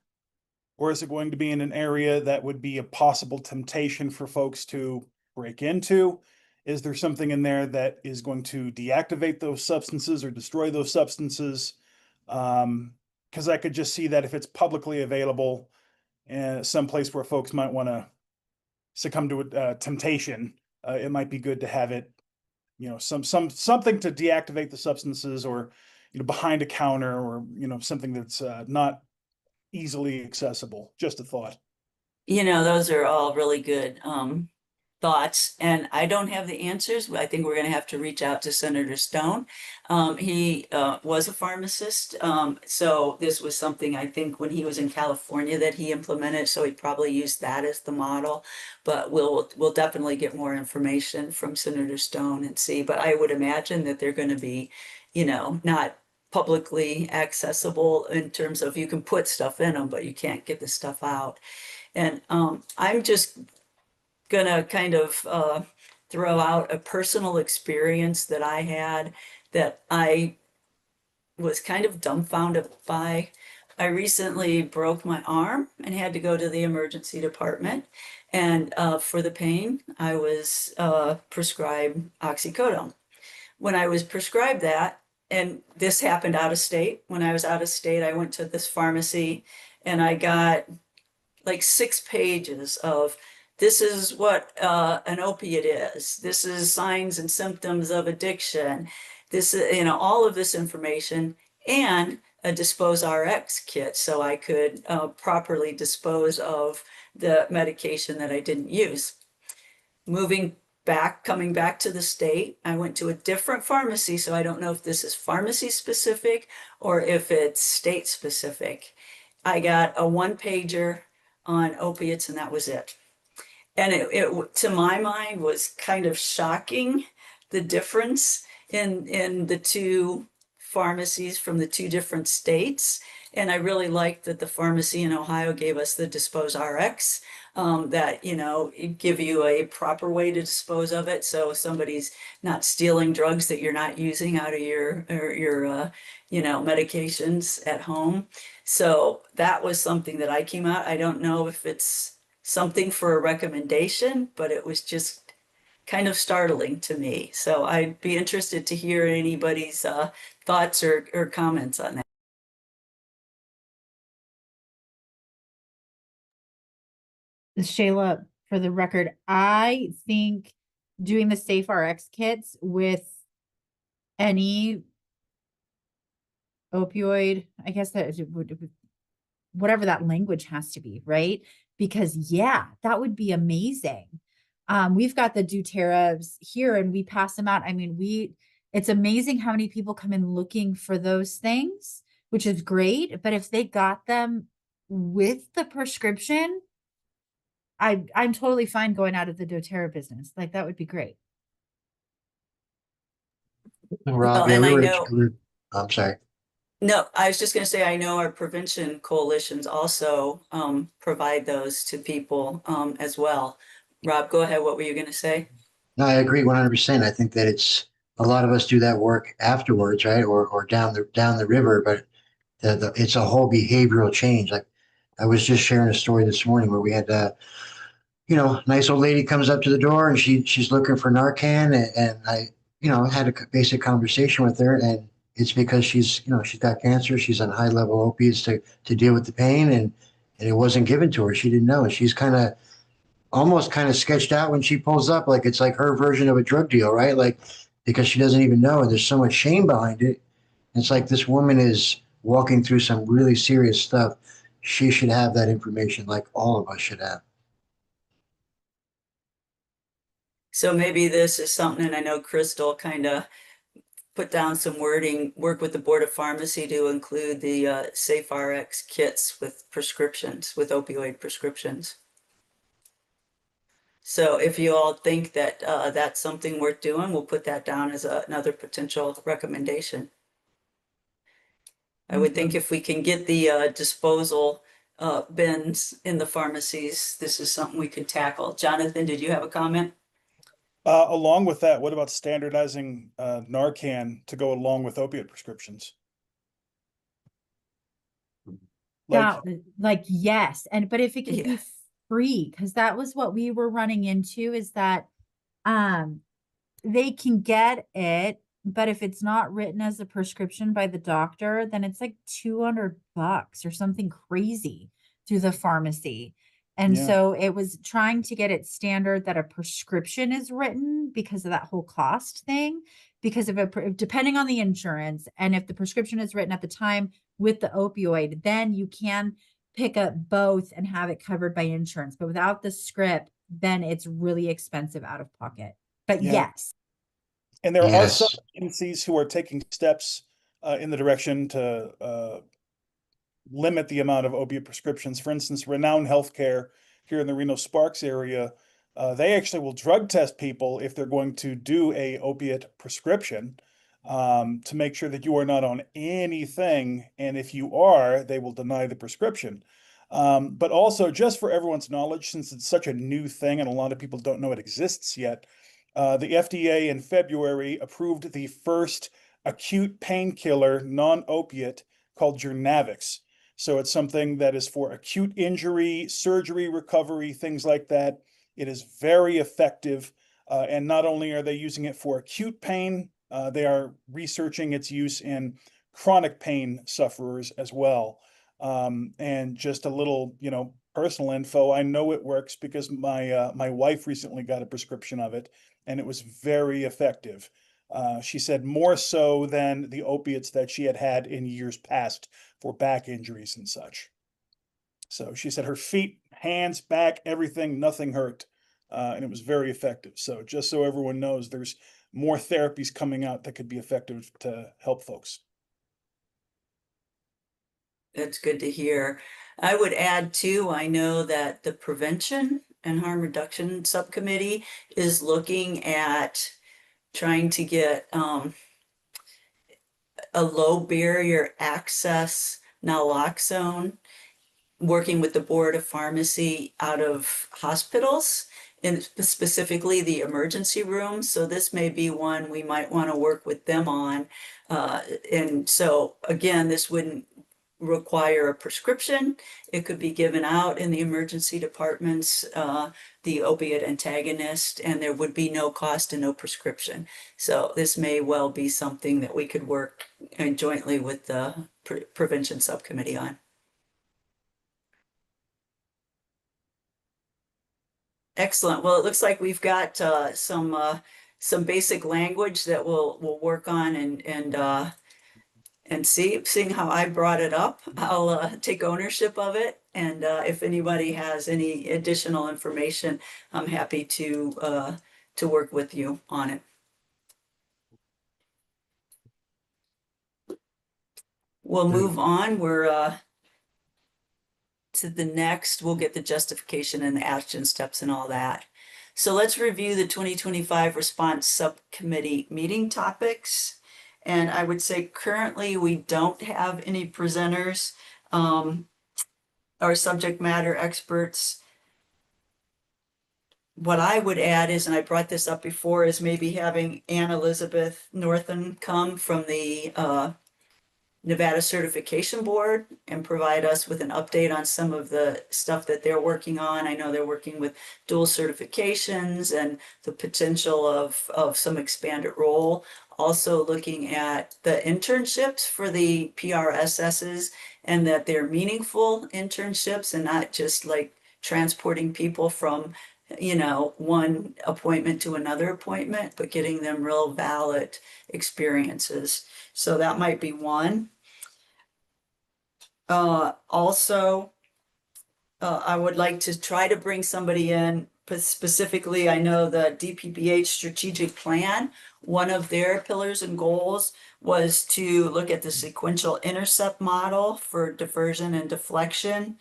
Or is it going to be in an area that would be a possible temptation for folks to break into? Is there something in there that is going to deactivate those substances or destroy those substances? Because I could just see that if it's publicly available in some place where folks might want to succumb to a temptation, it might be good to have it, something to deactivate the substances, or behind a counter, or something that's not easily accessible. Just a thought. Those are all really good thoughts, and I don't have the answers. I think we're going to have to reach out to Senator Stone. He was a pharmacist, so this was something I think when he was in California that he implemented, so he probably used that as the model. But we'll definitely get more information from Senator Stone and see. But I would imagine that they're going to be, not publicly accessible in terms of you can put stuff in them, but you can't get the stuff out. And I'm just gonna kind of throw out a personal experience that I had that I was kind of dumbfounded by. I recently broke my arm and had to go to the emergency department. And for the pain, I was prescribed oxycodone. When I was prescribed that, and this happened out of state. When I was out of state, I went to this pharmacy and I got like 6 pages of this is what an opiate is. This is signs and symptoms of addiction. This is, you know, all of this information, and a Dispose RX kit so I could properly dispose of the medication that I didn't use. Coming back to the state, I went to a different pharmacy, so I don't know if this is pharmacy specific or if it's state specific. I got a one-pager on opiates, and that was it. And it to my mind was kind of shocking, the difference in the two pharmacies from the two different states. And I really liked that the pharmacy in Ohio gave us the Dispose RX, that, you know, give you a proper way to dispose of it. So somebody's not stealing drugs that you're not using out of your you know, medications at home. So that was something that I came out. I don't know if it's something for a recommendation, but it was just kind of startling to me. So I'd be interested to hear anybody's thoughts or comments on that. Shayla, for the record, I think doing the Safe RX kits with any opioid, I guess that it would, whatever that language has to be, right? Because yeah, that would be amazing. We've got the doTERRAs here and we pass them out. I mean, it's amazing how many people come in looking for those things, which is great. But if they got them with the prescription, I'm totally fine going out of the doTERRA business. Like that would be great. Rob, Well, yeah, and we I were, know, I'm sorry. no, I was just going to say, I know our prevention coalitions also provide those to people as well. Rob, go ahead. What were you going to say? No, I agree 100%. I think that it's a lot of us do that work afterwards, right? Or down the river, but it's a whole behavioral change. Like I was just sharing a story this morning where we had you know, nice old lady comes up to the door and she's looking for Narcan, and I, you know, had a basic conversation with her, and it's because she's, you know, she's got cancer, she's on high level opiates to deal with the pain, and it wasn't given to her. She didn't know. And she's almost kind of sketched out when she pulls up, like it's like her version of a drug deal, right? Like because she doesn't even know, and there's so much shame behind it. It's like this woman is walking through some really serious stuff. She should have that information, like all of us should have. So maybe this is something, and I know Crystal kind of put down some wording, work with the Board of Pharmacy to include the Safe RX kits with prescriptions, with opioid prescriptions. So if you all think that that's something worth doing, we'll put that down as another potential recommendation. I would think if we can get the disposal bins in the pharmacies, this is something we could tackle. Jonathan, did you have a comment? Along with that, what about standardizing Narcan to go along with opiate prescriptions? Yeah, like yes. But if it could Yeah. be free, because that was what we were running into, is that they can get it, but if it's not written as a prescription by the doctor, then it's like $200 or something crazy through the pharmacy. And Yeah. so it was trying to get it standard that a prescription is written because of that whole cost thing, because of depending on the insurance, and if the prescription is written at the time with the opioid, then you can pick up both and have it covered by insurance. But without the script, then it's really expensive out of pocket. But Yeah. yes. And there are some Yes. agencies who are taking steps in the direction to limit the amount of opiate prescriptions. For instance, Renown Healthcare here in the Reno Sparks area, they actually will drug test people if they're going to do a opiate prescription to make sure that you are not on anything. And if you are, they will deny the prescription. But also, just for everyone's knowledge, since it's such a new thing and a lot of people don't know it exists yet, the FDA in February approved the first acute painkiller non-opiate called Journavx. So it's something that is for acute injury, surgery, recovery, things like that. It is very effective. And not only are they using it for acute pain, they are researching its use in chronic pain sufferers as well. And just a little, personal info. I know it works because my wife recently got a prescription of it, and it was very effective. She said more so than the opiates that she had had in years past for back injuries and such. So she said her feet, hands, back, everything, nothing hurt. And it was very effective. So just so everyone knows, there's more therapies coming out that could be effective to help folks. That's good to hear. I would add too, I know that the Prevention and Harm Reduction Subcommittee is looking at trying to get a low barrier access naloxone, working with the Board of Pharmacy out of hospitals, and specifically the emergency room. So this may be one we might want to work with them on. And so again, this wouldn't require a prescription. It could be given out in the emergency departments, the opiate antagonist, and there would be no cost and no prescription. So this may well be something that we could work jointly with the Prevention Subcommittee on. Excellent. Well, it looks like we've got some basic language that we'll work on and seeing how I brought it up, I'll take ownership of it. And if anybody has any additional information, I'm happy to work with you on it. We'll move on. We're to the next. We'll get the justification and the action steps and all that. So let's review the 2025 Response Subcommittee meeting topics. And I would say currently we don't have any presenters or subject matter experts. What I would add is, and I brought this up before, is maybe having Ann Elizabeth Northen come from the Nevada Certification Board and provide us with an update on some of the stuff that they're working on. I know they're working with dual certifications and the potential of some expanded role. Also looking at the internships for the PRSSs and that they're meaningful internships and not just like transporting people from, you know, one appointment to another appointment, but getting them real valid experiences. So that might be one. Also, I would like to try to bring somebody in, but specifically, I know the DPPH strategic plan, one of their pillars and goals was to look at the sequential intercept model for diversion and deflection,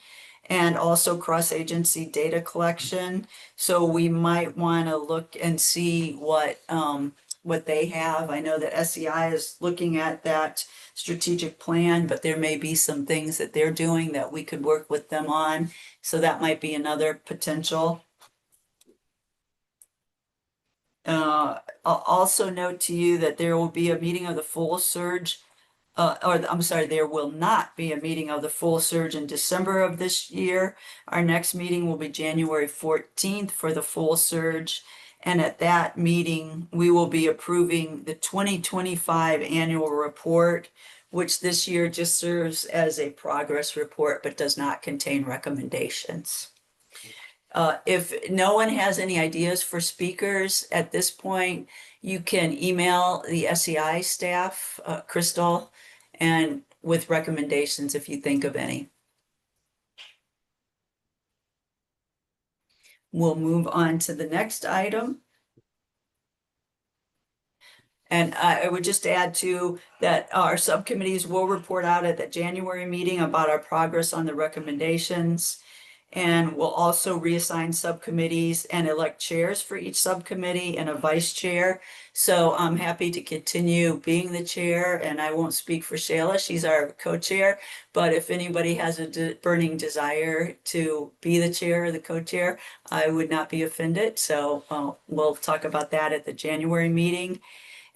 and also cross-agency data collection. So we might want to look and see what they have. I know that SEI is looking at that strategic plan, but there may be some things that they're doing that we could work with them on. So that might be another potential. I'll also note to you that there will be a meeting of the full SURG, there will not be a meeting of the full SURG in December of this year. Our next meeting will be January 14th for the full SURG. And at that meeting, we will be approving the 2025 annual report, which this year just serves as a progress report, but does not contain recommendations. If no one has any ideas for speakers at this point, you can email the SEI staff, Crystal, and with recommendations if you think of any. We'll move on to the next item. And I would just add to that our subcommittees will report out at the January meeting about our progress on the recommendations. And we'll also reassign subcommittees and elect chairs for each subcommittee and a vice chair. So I'm happy to continue being the chair, and I won't speak for Shayla, she's our co-chair. But if anybody has a burning desire to be the chair or the co-chair, I would not be offended. So we'll talk about that at the January meeting.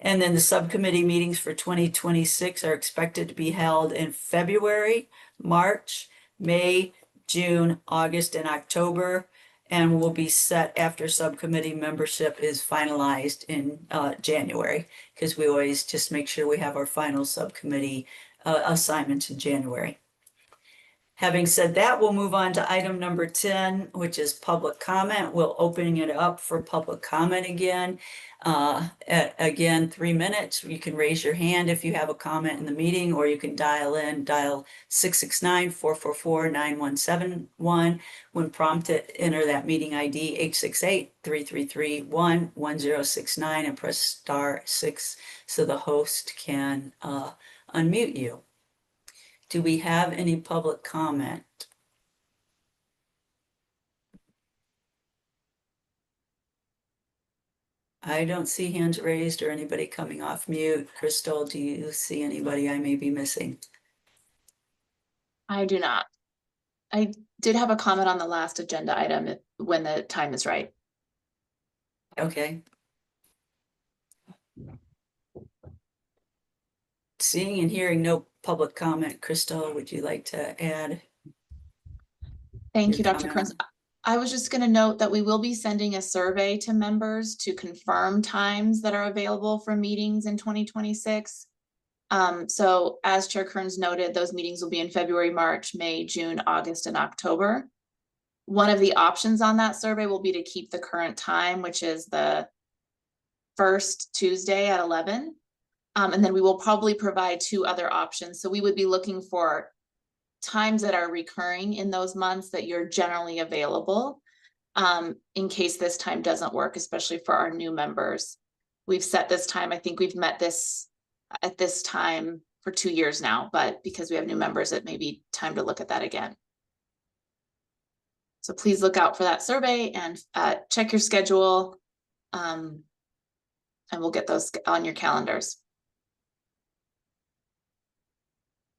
And then the subcommittee meetings for 2026 are expected to be held in February, March, May, June, August, and October, and will be set after subcommittee membership is finalized in January, because we always just make sure we have our final subcommittee assignments in January. Having said that, we'll move on to item number 10, which is public comment. We'll open it up for public comment again. Again, 3 minutes. You can raise your hand if you have a comment in the meeting, or you can dial 669-444-9171. When prompted, enter that meeting ID 868-333-11069 and press *6 so the host can unmute you. Do we have any public comment? I don't see hands raised or anybody coming off mute. Crystal, do you see anybody I may be missing? I do not. I did have a comment on the last agenda item when the time is right. Okay. Seeing and hearing no public comment, Crystal, would you like to add? Thank your you, Dr. comment? Kearns. I was just going to note that we will be sending a survey to members to confirm times that are available for meetings in 2026. So as Chair Kearns noted, those meetings will be in February, March, May, June, August, and October. One of the options on that survey will be to keep the current time, which is the first Tuesday at 11. And then we will probably provide 2 other options. So we would be looking for times that are recurring in those months that you're generally available, in case this time doesn't work, especially for our new members. We've set this time. I think we've met this at this time for 2 years now, but because we have new members, it may be time to look at that again. So please look out for that survey and check your schedule, and we'll get those on your calendars.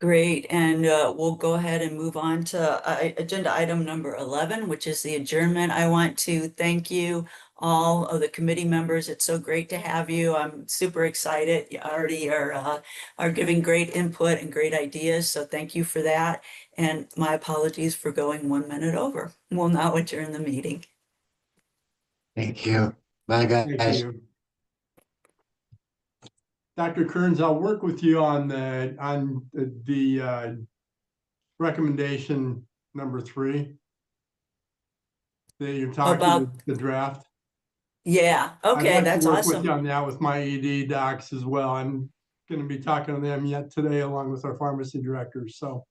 Great, and we'll go ahead and move on to agenda item number 11, which is the adjournment. I want to thank you, all of the committee members. It's so great to have you. I'm super excited. You already are giving great input and great ideas, so thank you for that. And my apologies for going 1 minute over. We'll now adjourn the meeting. Thank you. Bye, Thank guys. you. Dr. Kearns, I'll work with you on the recommendation number 3 that you're talking About- the draft. Yeah, I'd okay, like that's to work with awesome. you on that with my ED docs as well. I'm going to be talking to them yet today, along with our pharmacy directors. So,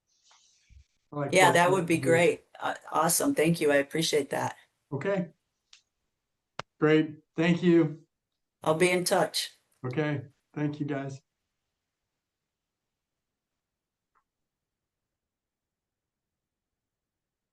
Yeah, that would be great. Awesome. Thank you. I appreciate that. Okay. Great. Thank you. I'll be in touch. Okay. Thank you, guys.